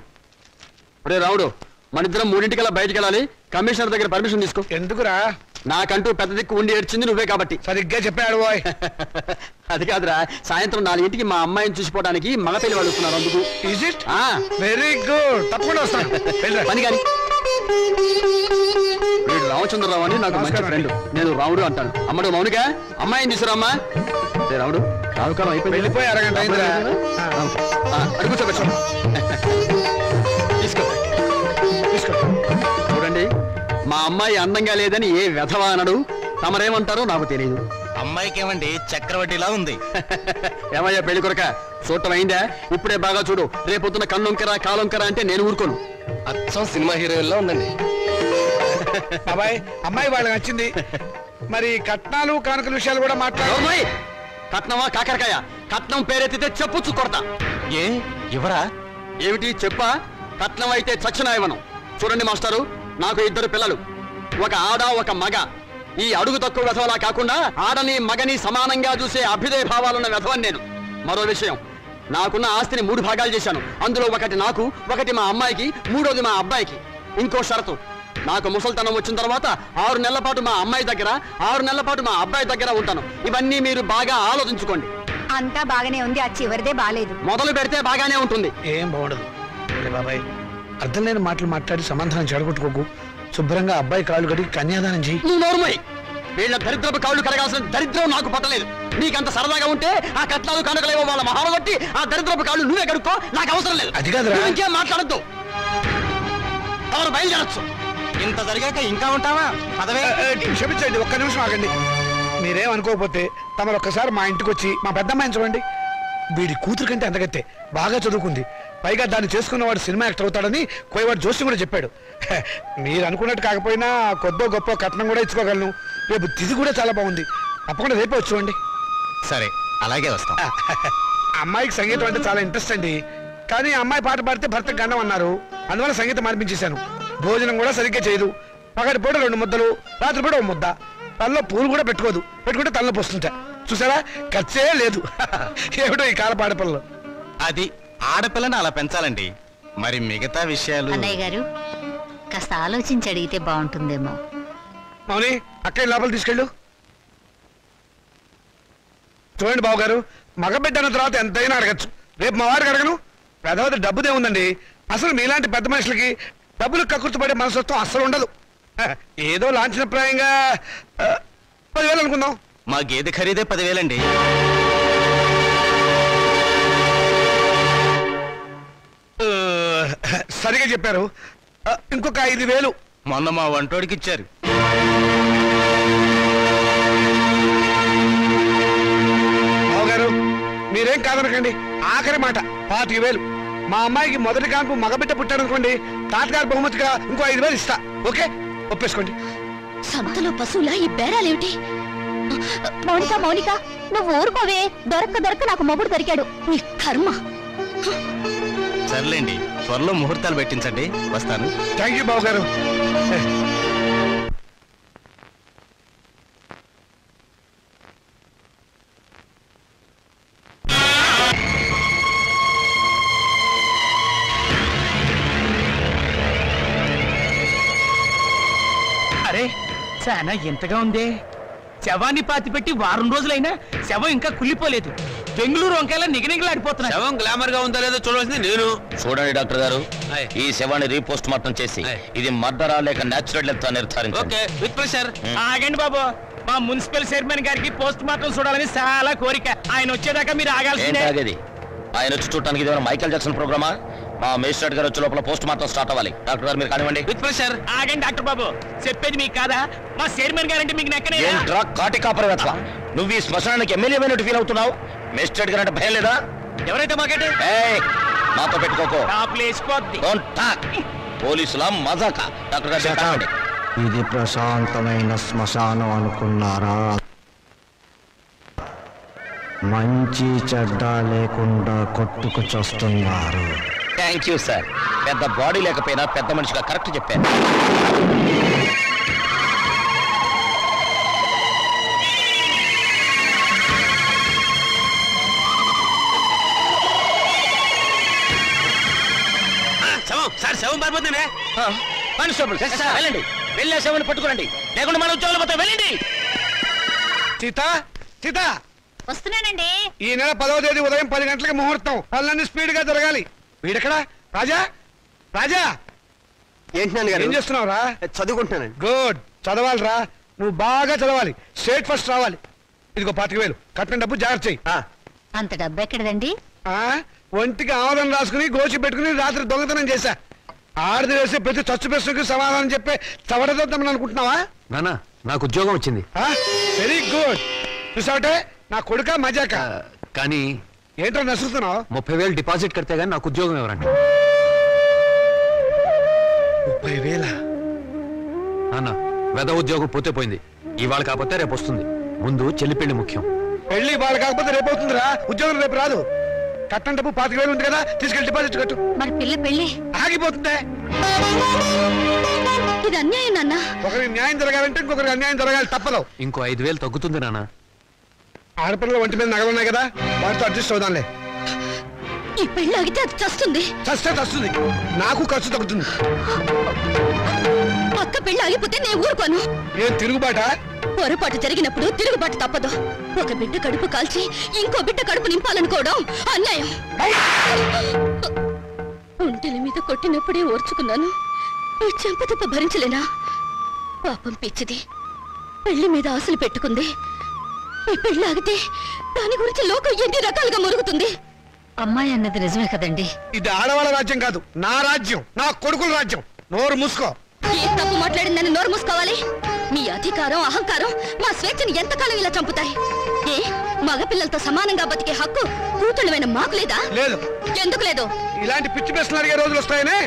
ఒరే రావుడు, మనిద్దరం 3:00 బయటికి వెళ్ళాలి. కమిషనర్ దగ్గర పర్మిషన్ తీసుకో. ఎందుకురా? నాకంటూ పెద్ద దిక్కు ఉండి ఏడ్చింది నువ్వే కాబట్టి. సరిగ్గా చెప్పాడు బాయ్. అది కాదురా, సాయంత్రం 4:00కి మా అమ్మాయిని చూసిపోవడానికి మగ పెళ్లి వాళ్ళు వస్తున్నారు. అందుకు. Is it? వెరీ గుడ్, తప్పకుండా వస్తాను. పని కానీ. వీడు రామచంద్రరావు అని నాకు మంచి ఫ్రెండ్. నేను రావుడు అంటాను. అమ్మడు మౌనిక, అమ్మాయిని తీసుకురామ్మా. రావుడు, రావుకాలం అయిపోయి వెళ్ళిపోయి అరగంట అయిందిరా. అడుగు కూర్చోబెట్టు. తీసుకో తీసుకో. చూడండి, మా అమ్మాయి అందంగా లేదని ఏ వెధవా అనడు. తమరేమంటారో నాకు తెలియదు. అమ్మాయికి ఏమండి చక్రవడ్డీలా ఉంది. ఏమయ్యా పెళ్లి కొరక, చూడటం అయిందా? ఇప్పుడే బాగా చూడు. రేపొద్దున కన్నొంకరా కాలొంకరా అంటే నేను ఊరుకోను. అచ్చం సినిమా హీరోయిన్లా ఉందండి. బాబాయ్, అమ్మాయి వాళ్ళకి నచ్చింది. మరి కట్నాలు కానుకల విషయాలు కూడా మాట్లాడు. కట్నమా కాకరకాయ? కట్నం పేరెత్తితే చెప్పుచ్చు కొడతా. ఏ ఎవరా? ఏమిటి చెప్పా? కట్నం అయితే చచ్చిన ఇవ్వను. చూడండి మాస్టారు, నాకు 2 పిల్లలు, ఒక ఆడ ఒక మగ. ఈ అడుగు తక్కువ వెధవలా కాకుండా ఆడని మగని సమానంగా చూసే అభ్యుదయ భావాలున్న వెధవని నేను. మరో విషయం, నాకున్న ఆస్తిని 3 భాగాలు చేశాను. అందులో ఒకటి నాకు, ఒకటి మా అమ్మాయికి, 3వది మా అబ్బాయికి. ఇంకో షరతు, నాకు ముసల్తనం వచ్చిన తర్వాత 6 నెలల పాటు మా అమ్మాయి దగ్గర, 6 నెలల పాటు మా అబ్బాయి దగ్గర ఉంటాను. ఇవన్నీ మీరు బాగా ఆలోచించుకోండి. అంతా బాగానే ఉంది, ఆ చివరిదే బాలేదు. మొదలు పెడితే బాగానే ఉంటుంది. ఏం బాగుండదు బాబాయ్. అర్థం లేని మాటలు మాట్లాడి సమాధానం చెడగొట్టుకోకు. శుభ్రంగా అబ్బాయి కాళ్ళు కడిగి కన్యాదానం చేయి. నువ్వు నోరుమోయ్. వీళ్ళ దరిద్రపు కాళ్ళు కడగాల్సిన దరిద్రం నాకు పట్టలేదు. నీకంత సరదాగా ఉంటే ఆ కట్నాలు కనుకలేవో వాళ్ళ మహాలు బట్టి ఆ దరిద్రపు కాళ్ళు నువ్వే కడుక్కో. నాకు అవసరం లేదు. అది కాదురా. ఇంకేం మాట్లాడద్దు. ఎవరు బయలుదేరచ్చు. ఇంత జరిగాక ఇంకా ఉంటావా? పదవే. క్షమించండి, ఒక్క నిమిషం ఆగండి. మీరేం అనుకోకపోతే తమరు ఒక్కసారి మా ఇంటికి వచ్చి మా పెద్దమ్మాయిని చూడండి. వీడి కూతురు కంటే అంతగత్తే, బాగా చదువుకుంది. పైగా దాన్ని చేసుకున్నవాడు సినిమా యాక్టర్ అవుతాడని కోయవాడు జోషి కూడా చెప్పాడు. మీరు అనుకున్నట్టు కాకపోయినా కొద్దో గొప్ప కట్నం కూడా ఇచ్చుకోగలను. రేపు తిథి కూడా చాలా బాగుంది. తప్పకుండా రేపే వచ్చి చూడండి. సరే, అలాగే వస్తాం. అమ్మాయికి సంగీతం అంటే చాలా ఇంట్రెస్ట్ అండి. కానీ అమ్మాయి పాట పాడితే భర్త గండం అన్నారు. అందువల్ల సంగీతం మార్పించేశాను. భోజనం కూడా సరిగ్గా చేయదు. పగటి పూట 2 ముద్దలు, రాత్రి పూట 1 ముద్ద. తనలో పూలు కూడా పెట్టుకోదు. పెట్టుకుంటే తనలో పోస్తుంటా. చూసారా, ఖర్చే లేదు. ఏమిటో ఈ కాల పాడపిల్లలు. అది ఆడపిల్లని అలా పెంచాలండి. మరి మిగతా విషయాలు అన్నయ్య గారు కాస్త ఆలోచించి అడిగితే బాగుంటుందేమో. మౌని, అక్కయ్య లోపల తీసుకెళ్ళు. చూడండి బాబు గారు, మగబిడ్డ అన్న తర్వాత ఎంతైనా అడగచ్చు. రేపు మా వారికి అడగను. పెద్దవారి డబ్బుదే ఉందండి. అసలు మీలాంటి పెద్ద మనుషులకి డబ్బులు కక్కుర్తిపడే మనస్తత్వం అస్సలు ఉండదు. ఏదో లాంఛనప్రాయంగా 10,000 అనుకుందాం. మా గేదె ఖరీదే 10,000 అండి. సరిగా చెప్పారు. ఇంకొక 5,000 మొన్న మా వంటోడికి ఇచ్చారు. బావగారు, మీరేం కాదనకండి. ఆఖరి మాట 25,000. మా అమ్మాయికి మొదటి కాన్పు మగబిడ్డ పుట్టారనుకోండి, తాతగారి బహుమతిగా ఇంకో 5,000 ఇస్తా. ఓకే, ఒప్పేసుకోండి. సంతలో పశువులా ఈ బేరాలేమిటి? మౌనిక నువ్వు ఊరుకోవే. దొరక్క నాకు మొగుడు దొరికాడు. నీ కర్మ. సర్లేండి, త్వరలో ముహూర్తాలు పెట్టించండి. వస్తాను. థ్యాంక్ యూ బావగారు. అరే చాలా ఎంతగా ఉంది. శవాన్ని పాతి పెట్టి 1 వారం రోజులైనా శవం ఇంకా కుళ్ళిపోలేదు. బెంగళూరు వంకాయలా నిగనిగలాడిపోతున్నా. శవం గ్లామర్ గా ఉందో లేదో చూడవలసింది నేను. చూడండి డాక్టర్ గారు, ఈ శవాన్ని రీపోస్ట్ మార్టం చేసి ఇది మర్డరా లేక నేచురల్ డెత్ నిర్ధారించండి. ఆగండి బాబు, మా మున్సిపల్ చైర్మన్ గారికి పోస్ట్ మార్టం చూడాలని చాలా కోరిక. ఆయన వచ్చేదాకా మీరు ఆగాల్సిందే. ఆయన వచ్చి చూడటానికి ఇది మైకేల్ జాక్సన్ ప్రోగ్రామా? మా మేజిస్ట్రేట్ గారు వచ్చే పోస్ట్ మార్టం స్టార్ట్ అవ్వాలి. డాక్టర్ గారు మీరు కానివ్వండి. ఆగండి డాక్టర్ బాబు, చెప్పేది మీకు కాదా? మా చైర్మన్ గారంటే మీకు నెక్కనే. కాటి కాపరవేత్త, నువ్వు ఈ శ్మశానానికి ఎమ్మెల్యే అయినట్టు ఫీల్ అవుతున్నావు. మేజిస్ట్రేట్ గారు అంటే భయం లేదా? ఎవరైతే మాకంటే మాతో పెట్టుకోకో. Don't talk. పోలీసుల మజాక. డాక్టర్ గారు కానివ్వండి. ఇది ప్రశాంతమైన శ్మశానం అనుకున్నారా? మంచి చెడ్డ లేకుండా కొట్టుకు చూస్తున్నారు. Thank you sir. పెద్ద బాడీ లేకపోయినా పెద్ద మనిషిగా కరెక్ట్ చెప్పారు. శవం పారిపోతుందే. కానిస్టేబుల్ వెళ్ళండి, వెళ్ళే శవాన్ని పట్టుకోండి, లేకుండా మన ఉద్యోగాలు పోతే వెళ్ళండి. సీత వస్తున్నానండి. ఈ నెల 10వ తేదీ ఉదయం 10 గంటలకి ముహూర్తం. పనులన్నీ స్పీడ్ గా జరగాలి. వీడెక్కడా? రాజా, రాజా ఏంటి ఏం చేస్తున్నావురా? చదువుకుంటున్నానండి. గుడ్, చదవాలిరా. నువ్వు బాగా చదవాలి. స్టేట్ ఫస్ట్ రావాలి. ఇదిగో 25,000 కట్టిన డబ్బు జాగ్రత్త చెయ్యి. అంత డబ్బు ఎక్కడదండి? ఒంటికి ఆమోదం రాసుకుని గోచి పెట్టుకుని రాత్రి దొంగతనం చేశా. ఆడది వేసే ప్రతి చచ్చు ప్రశ్నకు సమాధానం చెప్పే చవడదొద్దామని అనుకుంటున్నావా? నానా, నాకు ఉద్యోగం వచ్చింది. Very good. చూసావటే, నా కొడుక మజాక. కానీ ఏంటో నసులుతున్నావు? 30,000 డిపాజిట్ కడితే గానీ నాకు ఉద్యోగం ఎవరండి? 30,000? నాన్న, వెద ఉద్యోగం పోతే పోయింది. ఇవాళ కాకపోతే రేపు వస్తుంది. ముందు చెల్లి పెళ్లి ముఖ్యం. పెళ్లి వాళ్ళు కాకపోతే రేపు అవుతుందిరా. ఉద్యోగం రేపు రాదు. కట్టం డబ్బు 25,000 ఉంది కదా, తీసుకెళ్లి డిపాజిట్ కట్టు. మరి పిల్ల పెళ్లి ఆగిపోతుందే. ఇది అన్యాయం నాన్న. ఒకరికి న్యాయం జరగాలంటే ఇంకొకరికి అన్యాయం జరగాలి, తప్పదు. ఇంకో 5,000 తగ్గుతుంది నాన్న. ఆడపిల్లల ఒంటి మీద నగలున్నాయి కదా, వాటితో అడ్జస్ట్ అవుదాంలే. ఈ పెళ్లి ఆగితే అది చస్తుంది. చస్తే చస్తుంది, నాకు ఖర్చు తగ్గుతుంది. అక్క పెళ్లి ఆగిపోతే నేను ఊరుకోను. ఏం తిరుగుబాట? పొరపాటు జరిగినప్పుడు తిరుగుబాటు తప్పదు. ఒక బిడ్డ కడుపు కాల్చి ఇంకో బిడ్డ కడుపు నింపాలనుకోవడం అన్యాయం. ఒంటెల మీద కొట్టినప్పుడే ఓర్చుకున్నాను. ఈ చెంపదెబ్బ భరించలేనా? పాపం పిచ్చిది, పెళ్లి మీద ఆశలు పెట్టుకుంది. ఈ పెళ్లి ఆగితే దాని గురించి లోకం ఎన్ని రకాలుగా మురుగుతుంది. అమ్మాయి అన్నది నిజమే కదండి. ఇది ఆడవాళ్ళ రాజ్యం కాదు, నా రాజ్యం, నా కొడుకుల రాజ్యం. నోరు మూసుకో. ఏ తప్పు మాట్లాడిందని నోరు మూసుకోవాలి? మీ అధికారం అహంకారం మా స్వేచ్ఛని ఎంతకాలం ఇలా చంపుతాయి? ఏ మగపిల్లలతో సమానంగా బతికే హక్కు కూతుళ్ళమైన మాకు లేదా? లేదు. ఎందుకు లేదు? ఇలాంటి పిచ్చి ప్రశ్నలు అడిగే రోజులు వస్తాయనే.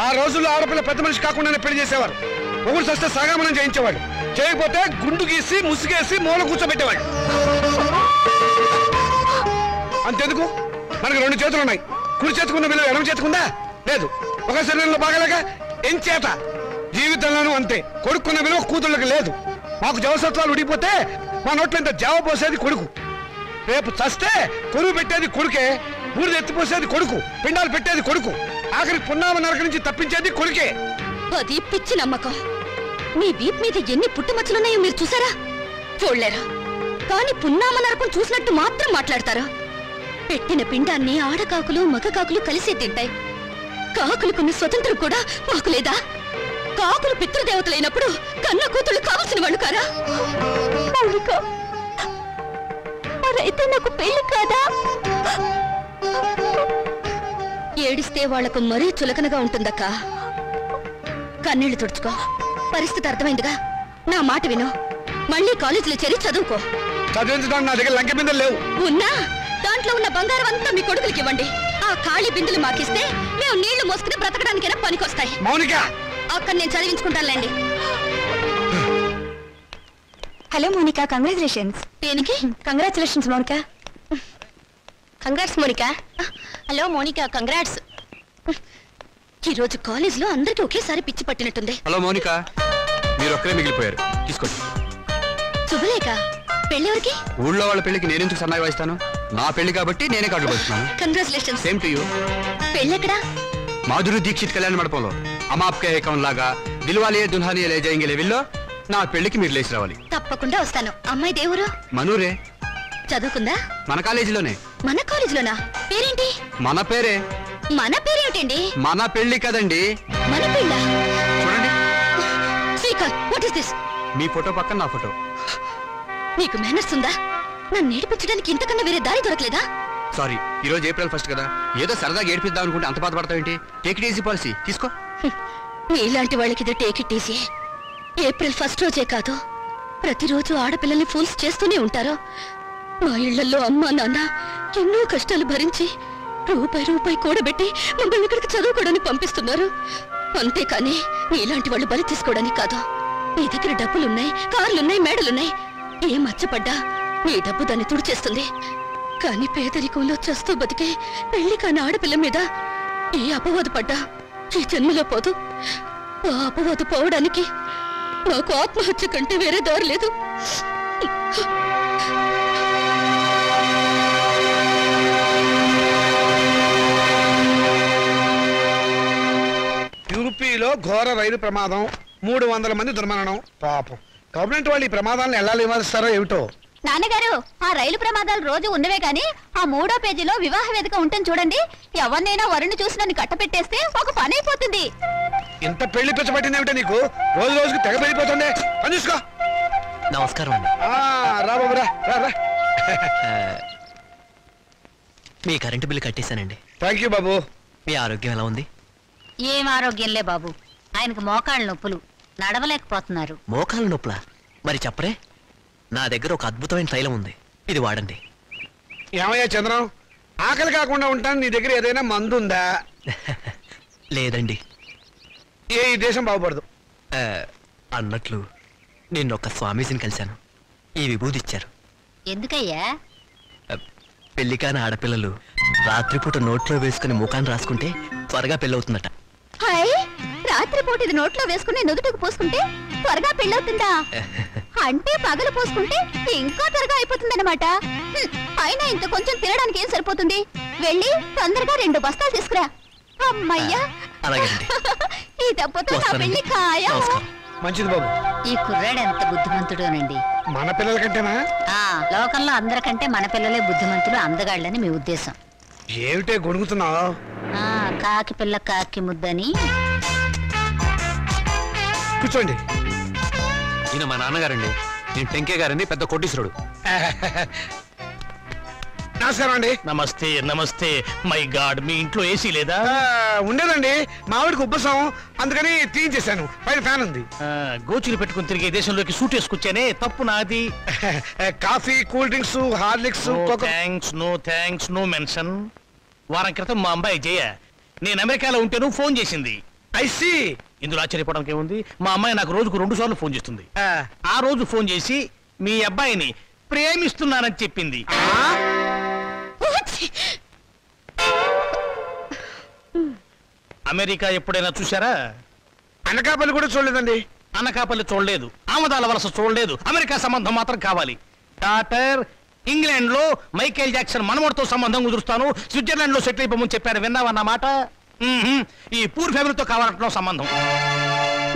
ఆ రోజుల్లో ఆడపిల్ల పెద్ద మనిషి కాకుండానే పెళ్లి చేసేవారు. ఒకరు సస్తే సగామనం చేయించేవాడు. చేయకపోతే గుండు గీసి ముసుగేసి మూల కూర్చోబెట్టేవాడు. అంతెందుకు, మనకు 2 చేతులు ఉన్నాయి. కుడి చేతుకున్న విలువ ఎడమ చేతుకుందా? లేదు. ఒక శరీరంలో బాగలేక ఎంచేత జీవితంలోనూ అంతే. కొడుకున్న విలువ కూతుళ్ళకి లేదు. మాకు జవసత్వాలు ఉడిపోతే మా నోట్లో ఇంత జావ పోసేది కొడుకు. రేపు చస్తే కొరువు పెట్టేది కొడుకే, బూడిద ఎత్తిపోసేది కొడుకు, పిండాలు పెట్టేది కొడుకు, ఆఖరి పున్నామ నరక నుంచి తప్పించేది కొడుకే. అది పిచ్చి నమ్మకం. మీ వీప్ మీద ఎన్ని పుట్టుమచ్చలున్నాయో మీరు చూసారా? చూడలేరా? కానీ పున్నామ నరకం చూసినట్టు మాత్రం మాట్లాడతారా? పెట్టిన పిండాన్ని ఆడకాకులు మగ కాకులు కలిసి తింటాయి. కాకులుకున్న స్వతంత్రం కూడా మాకు లేదా? కాకులు పితృదేవతలైనప్పుడు కన్న కూతుళ్ళు కావలసిన వాళ్ళు కారా? మరైతే నాకు పెళ్లి కాదా? ఏడిస్తే వాళ్లకు మరీ చులకనగా ఉంటుందక్క. కన్నీళ్లు తుడుచుకో. పరిస్థితి అర్థమైందిగా. నా మాట విను. మళ్ళీ కాలేజీలో చేరి చదువుకో. చదివించడానికి నా దగ్గర లంకె బిందెలు లేవు. ఉన్నా దాంట్లో ఉన్న బంగారం అంతా మీ కొడుకులకి ఇవ్వండి. ఆ ఖాళీ బిందులు మాకిస్తే మేము నీళ్లు మోసుకుని బ్రతకడానికైనా పనికొస్తాయి. మౌనిక, అక్కడ నేను చదివించుకుంటానులేండి. Hello Monika, congratulations. దేనికి? Congratulations Monika. Congrats Monika. Hello Monika, congrats. ఈరోజు కాలేజీలో అందరికీ ఒకేసారి పిచ్చి పట్టినట్టుంది. హలో మౌనిక, మీరు ఒక్కరే మిగిలిపోయారు. తీసుకోండి. శుభలేఖ, పెళ్ళెవరికి? ఊళ్ళో వాళ్ళ పెళ్లికి నేనెందుకు సన్నాయి వాయిస్తాను? నా పెళ్లి కాబట్టి నేనే కార్డులు పంచుతున్నాను. కంగ్రాచులేషన్స్. Same to you. పెళ్ళెక్కడా? మాధురి దీక్షిత్ కళ్యాణ మండపంలో అమాప్కే ఏకం లాగా దిల్వాలియే దుల్హానియే లే జాయేంగే లెవెల్లో నా పెళ్లికి మీరు లేచి రావాలి. తప్పకుండా వస్తాను. అమ్మాయి దేవురు? మనూరే. చదువుకుందా? మన కాలేజీలోనే. మన కాలేజీలోనా? పేరేంటి? మన పేరే. మన పేరేమిటండి? మన పెళ్లి కదండి. మన పెళ్ళ? చూడండి. Srikanth, what is this? Me photo పక్కన నా ఫోటో. నీకు మేనర్స్ ఉందా? నన్ను నేర్పించడానికి ఇంతకన్నా వేరే దారి దొరకలేదా? సారీ, ఈ రోజు April 1 కదా, ఏదో సరదాగా ఏడిపిద్దాం అనుకుంటే అంత బాధపడతావేంటి? Take it easy policy. తీసుకో. నీలాంటి వాళ్ళకి ఇది టేక్ ఇట్ ఈజీ. April 1 రోజే కాదు, ప్రతిరోజు ఆడపిల్లల్ని ఫూల్స్ చేస్తూనే ఉంటారు. మా ఇళ్లలో అమ్మా నాన్న ఎన్నో కష్టాలు భరించి రూపాయి కూడబెట్టి మమ్మల్ని ఇక్కడికి చదువుకోవడానికి పంపిస్తున్నారు. అంతేకాని నీలాంటి వాళ్ళు బలి తీసుకోవడానికి కాదు. నీ దగ్గర డబ్బులున్నాయి, కార్లున్నాయి, మేడలున్నాయి. ఏ మచ్చపడ్డా నీ డబ్బు దాన్ని తుడిచేస్తుంది. కానీ పేదరికంలో చస్తూ బతికే పెళ్లి కాని ఆడపిల్ల మీద ఏ అపవాదు పడ్డా ఈ జన్మలో పోదు. ఆ అపవాదు పోవడానికి నాకు ఆత్మహత్య కంటే వేరే దారి లేదు. యూపీలో ఘోర రైలు ప్రమాదం, 300 మంది దుర్మరణం. పాపం గవర్నమెంట్ వాళ్ళు ఈ ప్రమాదాలను ఎలా నివారిస్తారో ఏమిటో. నాన్నగారు, ఆ రైలు ప్రమాదాలు రోజు ఉన్నవే గాని ఆ 3వ పేజీలో వివాహ వేదిక ఉంటుంది చూడండి. ఎవరినైనా వరుణ్ణి చూసి నన్ను కట్టపెట్టేస్తే ఒక పని అయిపోతుంది. ఇంత పెళ్లి పిచ్చబట్టింది ఏమిటో నీకు? రోజు రోజుకి తెగ పెరిగిపోతుంది. పని చూసుకో. నమస్కారం అండి. రా బాబు, రా రా. మీ కరెంటు బిల్లు కట్టేశానండి. థ్యాంక్ యూ బాబు. మీ ఆరోగ్యం ఎలా ఉంది? ఏం ఆరోగ్యంలే బాబు, ఆయనకు మోకాళ్ళ నొప్పులు, నడవలేకపోతున్నారు. మోకాళ్ళ నొప్పులా? మరి చెప్పరే, నా దగ్గర ఒక అద్భుతమైన తైలం ఉంది, ఇది వాడండి. ఏమయ్యా చంద్రం, ఆకలి కాకుండా ఉంటాను, నీ దగ్గర ఏదైనా మందు ఉందా? లేదండి. ఈ దేశం బాగుపడదు. అన్నట్లు నిన్నొక్క స్వామీజీని కలిశాను. ఈ విభూది ఇచ్చారు. ఎందుకయ్యా? పెళ్లికాని ఆడపిల్లలు రాత్రిపూట నోట్లో వేసుకుని ముఖాన్ని రాసుకుంటే త్వరగా పెళ్ళవుతుందట. హాయ్, రాత్రిపూట ఇది నోట్లో వేసుకుని నుదుటికి పోసుకుంటే త్వరగా పెళ్ళవుతుందా? అంటే పగలు పోసుకుంటే ఇంకా త్వరగా అయిపోతుందన్నమాట. అయినా ఇంత కొంచెం తినడానికి ఏం సరిపోతుంది? వెళ్ళి తొందరగా 2 బస్తాలు తీసుకురా. అమ్మయ్యా, ఈ దెబ్బతో నా పెళ్లి ఖాయం. మంచిది బాబు. ఈ కుర్రాడు ఎంత బుద్ధిమంతుడోనండి. మన పిల్లల కంటేనా? లోకంలో అందరికంటే మన పిల్లలే బుద్ధిమంతులు, అందగాళ్ళని మీ ఉద్దేశం. ఏమిటే గొడుగుతున్నావు? కాకి పిల్ల కాకి ముద్దని. కూర్చోండి. ఈయన మా నాన్నగారండి. నేను టెంకే గారండి, పెద్ద కోటీశ్వరుడు. నమస్కారం అండి. నమస్తే నమస్తే. మై గాడ్, మీ ఇంట్లో ఏసీ లేదా? ఉండేదండి, మావిడికి ఉబ్బసం, అందుకని తీయించేశాను. పైన ఫ్యాన్ ఉంది. గోచులు పెట్టుకుని తిరిగే దేశంలోకి సూట్ వేసుకొచ్చానే, తప్పు నాది. Coffee, cool drinks, Horlicks. Thanks, no thanks, no mention. వారం క్రితం మా అమ్మాయి జయ నేను అమెరికాలో ఉంటేను ఫోన్ చేసింది. ఐసీ. ఇందులో ఆశ్చర్యపోవడానికి ఏముంది? మా అమ్మాయి నాకు రోజుకు 2 సార్లు ఫోన్ చేస్తుంది. ఆ రోజు ఫోన్ చేసి మీ అబ్బాయిని ప్రేమిస్తున్నానని చెప్పింది. అమెరికా ఎప్పుడైనా చూసారా? అనకాపల్లి కూడా చూడలేదండి. అనకాపల్లి చూడలేదు, ఆమదాల వలస చూడలేదు, అమెరికా సంబంధం మాత్రం కావాలి. డాక్టర్, ఇంగ్లాండ్ లో మైకేల్ జాక్సన్ మనవడితో సంబంధం కుదురుస్తాను, స్విట్జర్లాండ్ లో సెటిల్ అయిపోమని చెప్పాను, విన్నావన్నమాట. ఈ పూర్ ఫ్యామిలీతో కావాలంటున్నావు సంబంధం.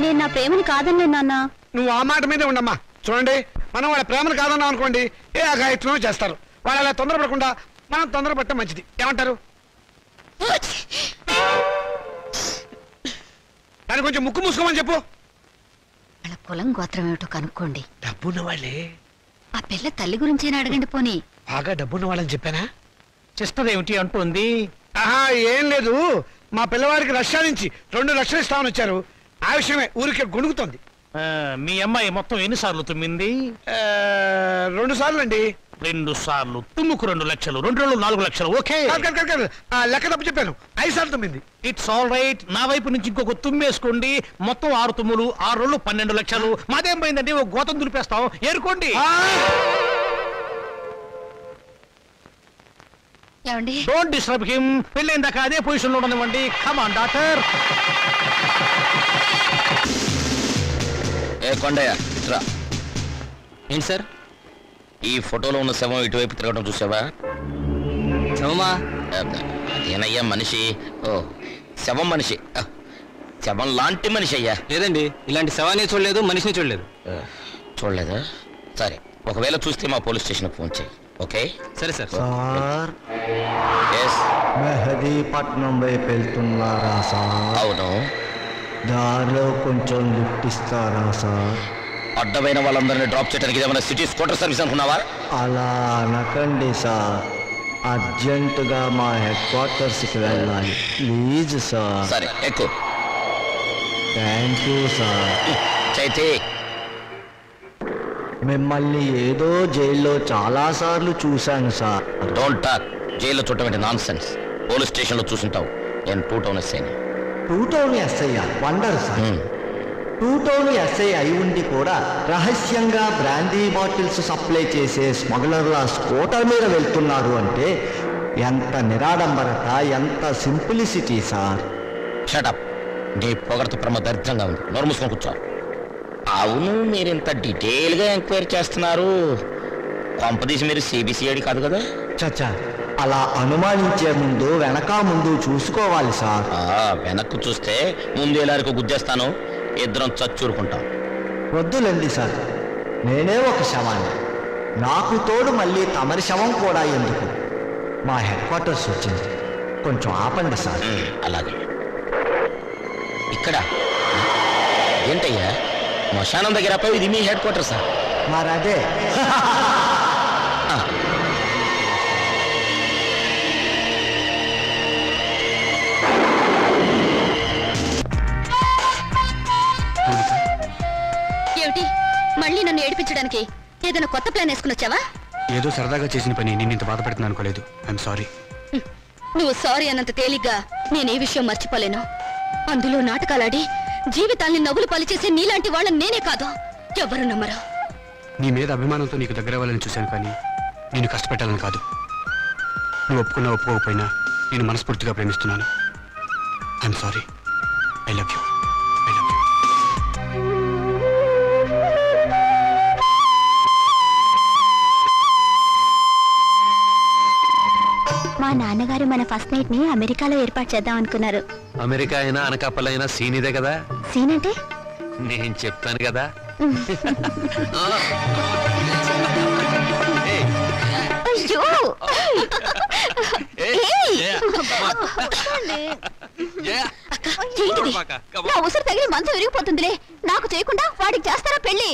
నేను నా ప్రేమను కాదన్నా నాన్న. నువ్వు ఆ మాట మీదే ఉండమ్మా. చూడండి, మనం వాళ్ళ ప్రేమను కాదన్నాం అనుకోండి, ఏ అఘాయిత్వం చేస్తారు. వాళ్ళు అలా తొందరపడకుండా మనం తొందరపడటం మంచిది. ఏమంటారు? దాన్ని కొంచెం ముక్కు మూసుకోమని చెప్పు. వాళ్ళ కులం గోత్రం ఏమిటో కనుక్కోండి. డబ్బున్న వాళ్ళే. ఆ పిల్ల తల్లి గురించేనా అడగండి పోనీ. బాగా డబ్బున్న వాళ్ళని చెప్పానా? సిస్టర్ ఏమిటి అంటుంది? ఆహా, ఏం లేదు. మా పిల్లవాడికి రష్యా నుంచి 2 లక్షలు ఇస్తామని వచ్చారు. ఆ విషయమే ఊరికే గొణుగుతోంది. మీ అమ్మాయి మొత్తం ఎన్నిసార్లు తుమ్మింది? 2 సార్లు అండి. 2 సార్లు తుమ్ముకు 2 లక్షలు, 2 రోజులు 4 లక్షలు. ఓకే, లెక్క తప్పు చెప్పాను. 5 సార్లు తుమ్మింది. It's all right. నా వైపు నుంచి ఇంకొక తుమ్మేసుకోండి. మొత్తం 6 తుమ్ములు, 6 రోజులు 12 లక్షలు. మాదేం పోయిందండి, ఒక గోతం దులిపేస్తాం, ఏరుకోండి. ఏమండి? Don't disturb him. పెళ్ళైందాకా అదే పొజిషన్ లో ఉండనివ్వండి. Come on doctor. ఏ కొండయ్య, రా. ఏంటి సార్, ఈ ఫోటోలో ఉన్న శవం ఇటువైపు తిరగడం చూసావా? శవమా? అదేనయ్యా, మనిషి. ఓ, శవం మనిషి. శవం లాంటి మనిషి అయ్యా. లేదండి, ఇలాంటి శవాన్ని చూడలేదు, మనిషిని చూడలేదు. చూడలేదా? సరే, ఒకవేళ చూస్తే మా పోలీస్ స్టేషన్కి ఫోన్ చేయి. ఓకే? సరే సార్. Sir, yes. మెహదీపట్నం వైపు వెళ్తున్నారా సార్? అవును. దారిలో కొంచెం లిఫ్ట్ ఇస్తారా సార్? అడ్డమైన వాళ్ళందరినీ డ్రాప్ చేయడానికి ఏమైనా సిటీ స్కూటర్ సర్వీస్ అనుకున్నావా? అలా అనకండి సార్, అర్జెంటుగా మా హెడ్ క్వార్టర్స్కి వెళ్ళాలి, ప్లీజ్ సార్. సరే, ఎక్కువ. Thank you sir. చైతే, మిమ్మల్ని ఏదో జైల్లో చాలాసార్లు చూశాను సార్. Don't talk. జైల్లో చూడటం నాన్ సెన్స్. పోలీస్ స్టేషన్లో చూసుంటావు. నేను 2 టౌన్ ఎస్ఐని. 2 town SI wonder sir. 2 town SI అయి ఉండి కూడా రహస్యంగా బ్రాందీ బాటిల్స్ సప్లై చేసే స్మగ్లర్ల స్కూటర్ మీద వెళ్తున్నారు అంటే ఎంత నిరాడంబరత, ఎంత సింప్లిసిటీ సార్. షటప్. నీ పొగడత ప్రమ దరిద్రంగా ఉంది. నోరు మూసుకొని కూర్చో. అవును, మీరు ఇంత డీటెయిల్గా ఎంక్వైరీ చేస్తున్నారు. కొంపదీసి మీరు సిబిసిఐడి కాదు కదా? చచ్చా, అలా అనుమానించే ముందు వెనక ముందు చూసుకోవాలి సార్. వెనక్కు చూస్తే ముందు ఎలారికి గుద్దేస్తాను, ఇద్దరం చచ్చూరుకుంటాం. వద్దులండి సార్, నేనే ఒక శవాన్ని. నాకు తోడు మళ్ళీ తమరి శవం కూడా ఎందుకు? మా హెడ్ క్వార్టర్స్ వచ్చింది, కొంచెం ఆపండి సార్. అలాగే. ఇక్కడ ఏంటయ్యా, శ్మశానం దగ్గర పోయి ఇది మీ హెడ్ క్వార్టర్ సార్? మరదే. ఏమిటి, మళ్ళీ నన్ను ఏడిపించడానికి ఏదైనా కొత్త ప్లాన్ వేసుకుని వచ్చావా? ఏదో సరదాగా చేసిన పని నేను ఇంత బాధపడుతున్నాను అనుకోలేదు. I'm sorry. నువ్వు సారీ అన్నంత తేలిగ్గా నేనే విషయం మర్చిపోలేను. అందులో నాటకాలాడి జీవితాల్ని నవ్వులు పలిచేసే నీలాంటి వాళ్ళని నేనే కాదు, ఎవరు నమ్మరు. నీ మీద అభిమానంతో నీకు దగ్గర అవ్వాలని చూశాను, కానీ నేను కష్టపెట్టాలని కాదు. నువ్వు ఒప్పుకున్నా ఒప్పుకోకపోయినా నేను మనస్ఫూర్తిగా ప్రేమిస్తున్నాను. I'm sorry. I love you. మా నాన్నగారు మన ఫస్ట్ నైట్ ని అమెరికాలో ఏర్పాటు చేద్దాం అనుకున్నారు. అమెరికా అయినా అనకాపల్లి అయినా సీన్ ఇదే కదా? సీన్ అంటే నేను చెప్తాను కదా. అయ్యో, నా ఉసురు తగిలి మంచం విరిగిపోతుందిలే. నాకు చేయకుండా వాడికి చేస్తారా పెళ్లి?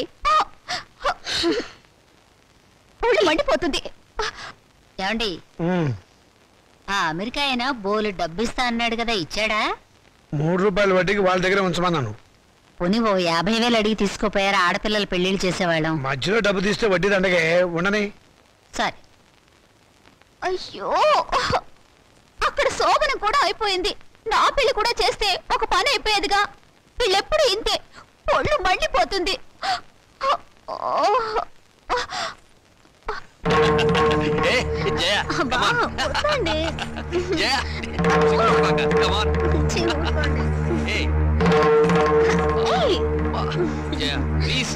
ఒళ్ళు మండిపోతుంది. ఏమండి, ఆ అమెరికా అయినా బోలు డబ్బిస్తా అన్నాడు కదా, ఇచ్చాడా? 3 రూపాయల వడ్డీకి వాళ్ళ దగ్గర ఉంచమన్నాను. పోనీ ఓ 50,000 అడిగి తీసుకోపోయారా? ఆడపిల్లల పెళ్లిళ్ళు చేసేవాళ్ళం. మధ్యలో డబ్బు తీస్తే వడ్డీ దండగే ఉండని. సరే. అయ్యో, అక్కడ శోభనం కూడా అయిపోయింది. నా పెళ్లి కూడా చేస్తే ఒక పని అయిపోయేదిగా. వీళ్ళెప్పుడు ఇంతే, ఒళ్ళు మండిపోతుంది. ప్లీజ్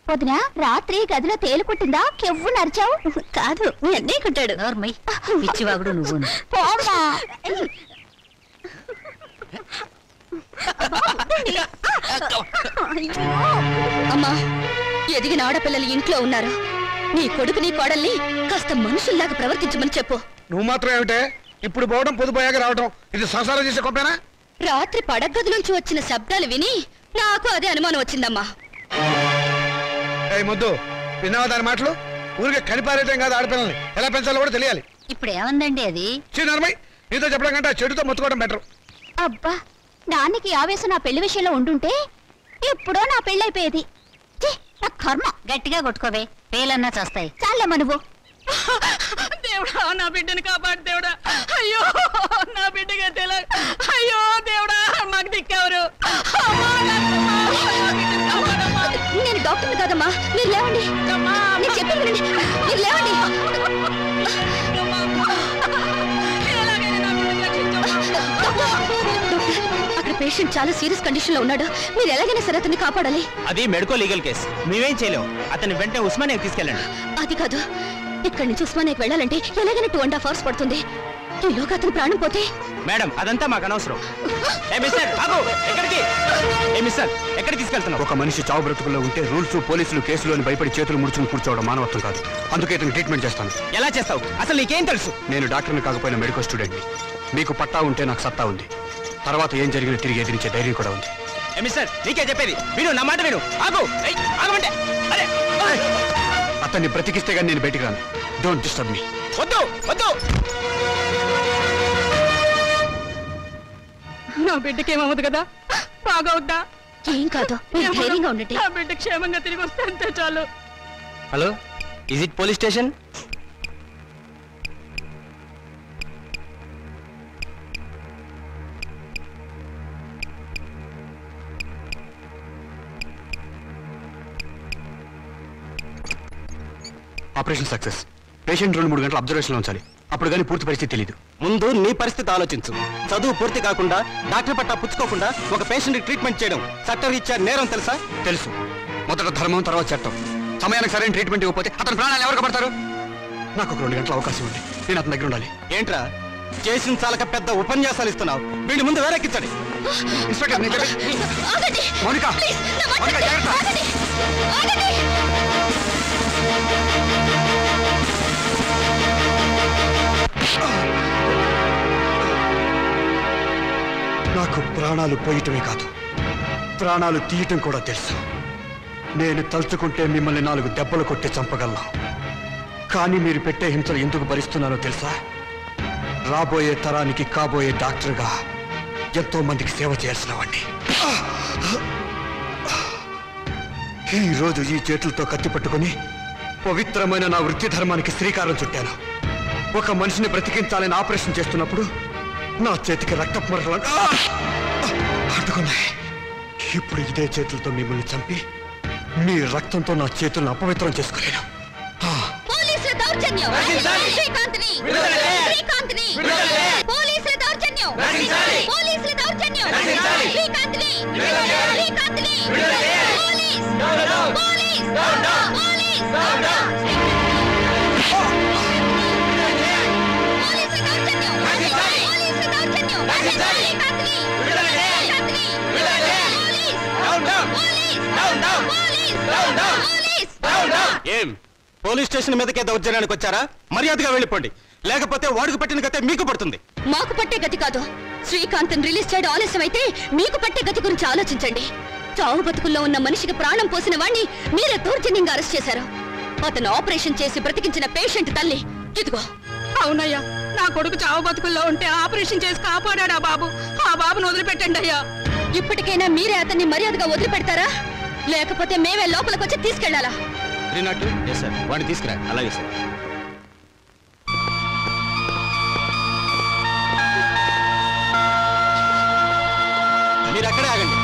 వదినా రాత్రి గదిలో తేలు కుట్టిందా కెవ్వు నరిచావు కాదు మీ అన్నీ కుట్టాడు పిచ్చివాగుడు నువ్వు అమ్మా ఎదిగిన ఆడపిల్లలు ఇంట్లో ఉన్నారు నీ కొడుకుని కోడల్ని కాస్త మనుషుల్లాగా ప్రవర్తించమని చెప్పు. నువ్వు మాత్రం ఏమిటే ఇప్పుడు పోవడం పొదుపోయాక రావడం ఇది సంసారం చేసే కొప్పేనా? రాత్రి పడగది నుంచి వచ్చిన శబ్దాలు విని నాకు అదే అనుమానం వచ్చిందమ్మా. మొద్దు విన్నావా దాని మాటలు? ఊరికే కనిపారేయటం కాదు, ఆడపిల్లల్ని ఎలా పెంచాలో కూడా తెలియాలి. ఇప్పుడు ఏమందండి అది? చిన్నమ్మాయి నీతో చెప్పడం కంటే ఆ చెడుతో మొత్తుకోవడం బెటర్. అబ్బా నాన్నకి ఆవేశం నా పెళ్లి విషయంలో ఉండుంటే ఎప్పుడో నా పెళ్ళైపోయేది. నా కర్మ. గట్టిగా కొట్టుకోవే, పేలన్నా చేస్తాయి. చాలమ్మా నువ్వు. దేవుడా నా బిడ్డను కాపాడు దేవుడా. అయ్యో నా బిడ్డగా తెల. అయ్యో దేవుడా మాకు దిక్కెవరు? నేను డాక్టర్ని కాదమ్మా, మీరు లేవండి. నేను చెప్పింది మీరు లేవండి. అక్కడ పేషెంట్ చాలా సీరియస్ కండిషన్ లో ఉన్నాడు. మీరు ఎలాగైనా సరే అతన్ని కాపాడాలి. అది మెడికో లీగల్ కేసు, మేమేం చేయలేము. అతన్ని వెంటనే ఉస్మానియాకి తీసుకెళ్ళండి. అది కాదు, ఇక్కడి నుంచి ఉస్మానియాకి వెళ్ళాలంటే ఎలాగైనా 2.5 hours పడుతుంది. ఈలోగా అతని ప్రాణం పోతే? మేడం అదంతా మాకు అనవసరం. ఎక్కడికి తీసుకెళ్తున్నావు? ఒక మనిషి చావు బ్రతుకుల్లో ఉంటే రూల్స్ పోలీసులు కేసులు అని భయపడి చేతులు ముడుచుని కూర్చోవడం మానవత్వం కాదు. అందుకే ఇతను ట్రీట్మెంట్ చేస్తాను. ఎలా చేస్తావు? అసలు నీకేం తెలుసు? నేను డాక్టర్ని కాకపోయినా మెడికల్ స్టూడెంట్ని. మీకు పట్టా ఉంటే నాకు సత్తా ఉంది. తర్వాత ఏం జరిగినా తిరిగి ఎదిరించే ధైర్యం కూడా ఉంది. నీకే చెప్పేది విను, నా మాట విను. ఆగమంటే అతన్ని బ్రతికిస్తే గానీ నేను బయటికి రాను. Don't disturb me. వద్దు వద్దు. నా బిడ్డకేమవుతుంది కదా, బాగవుద్దా? ఏం కాదు, ధైర్యంగా ఉండండి. నా బిడ్డ క్షేమంగా తిరిగి వస్తే అంతే చాలు. Hello, is it police station? Operation success. Patient 2-3 గంటలు అబ్జర్వేషన్లో ఉంచాలి. అప్పుడు కానీ పూర్తి పరిస్థితి తెలియదు. ముందు నీ పరిస్థితి ఆలోచించు. చదువు పూర్తి కాకుండా డాక్టర్ పట్టా పుచ్చుకోకుండా ఒక పేషెంట్ ట్రీట్మెంట్ చేయడం చట్టరీత్యా నేరం తెలుసా? తెలుసు. మొదట ధర్మం, తర్వాత చట్టం. సమయానికి సరైన ట్రీట్మెంట్ ఇవ్వకపోతే అతని ప్రాణాలు ఎవరు కాపాడతారు? నాకు ఒక 2 గంటల అవకాశం ఉంది. నేను అతని దగ్గర ఉండాలి. ఏంట్రా చేసిన చాలక పెద్ద ఉపన్యాసాలు ఇస్తున్నావు? వీడి ముందు వేరెక్కించండి. ఇన్స్పెక్టర్ మౌనిక, నాకు ప్రాణాలు పోయటమే కాదు, ప్రాణాలు తీయటం కూడా తెలుసు. నేను తలుచుకుంటే మిమ్మల్ని 4 దెబ్బలు కొట్టి చంపగలను. కానీ మీరు పెట్టే హింసలు ఎందుకు భరిస్తున్నానో తెలుసా? రాబోయే తరానికి కాబోయే డాక్టర్గా ఎంతో మందికి సేవ చేయాల్సిన వాడిని. ఈరోజు ఈ చేతులతో కత్తి పట్టుకుని పవిత్రమైన నా వృత్తి ధర్మానికి శ్రీకారం చుట్టాను. ఒక మనిషిని బ్రతికించాలని ఆపరేషన్ చేస్తున్నప్పుడు నా చేతికి రక్తపు మరకలు అడ్డుకున్నాయి. ఇప్పుడు ఇదే చేతులతో మిమ్మల్ని చంపి మీ రక్తంతో నా చేతులను అపవిత్రం చేసుకోలేను. ఏం పోలీస్ స్టేషన్ మీదకే దౌర్జన్యానికి వచ్చారా? మర్యాదగా వెళ్ళిపోండి, లేకపోతే వాడికి పట్టిన గతే మీకు పడుతుంది. మాకు పట్టే గతి కాదు. శ్రీకాంత్ రిలీజ్ చేయడం ఆలస్యం అయితే మీకు పట్టే గతి గురించి ఆలోచించండి. చావు బతుకుల్లో ఉన్న మనిషికి ప్రాణం పోసిన వాణ్ణి మీరే దౌర్జన్యంగా అరెస్ట్ చేశారు. అతను ఆపరేషన్ చేసి బ్రతికించిన పేషెంట్ తల్లి ఇదిగో. అవునయ్యా, నా కొడుకు చావు బతుకుల్లో ఉంటే ఆపరేషన్ చేసి కాపాడా బాబు. ఆ బాబును వదిలిపెట్టండి అయ్యా. ఇప్పటికైనా మీరే అతన్ని మర్యాదగా వదిలిపెడతారా, లేకపోతే మేమే లోపలికి వచ్చి తీసుకెళ్లాలా? వాడిని తీసుకురా. అలాగే సార్. మీరు అక్కడే ఆగండి.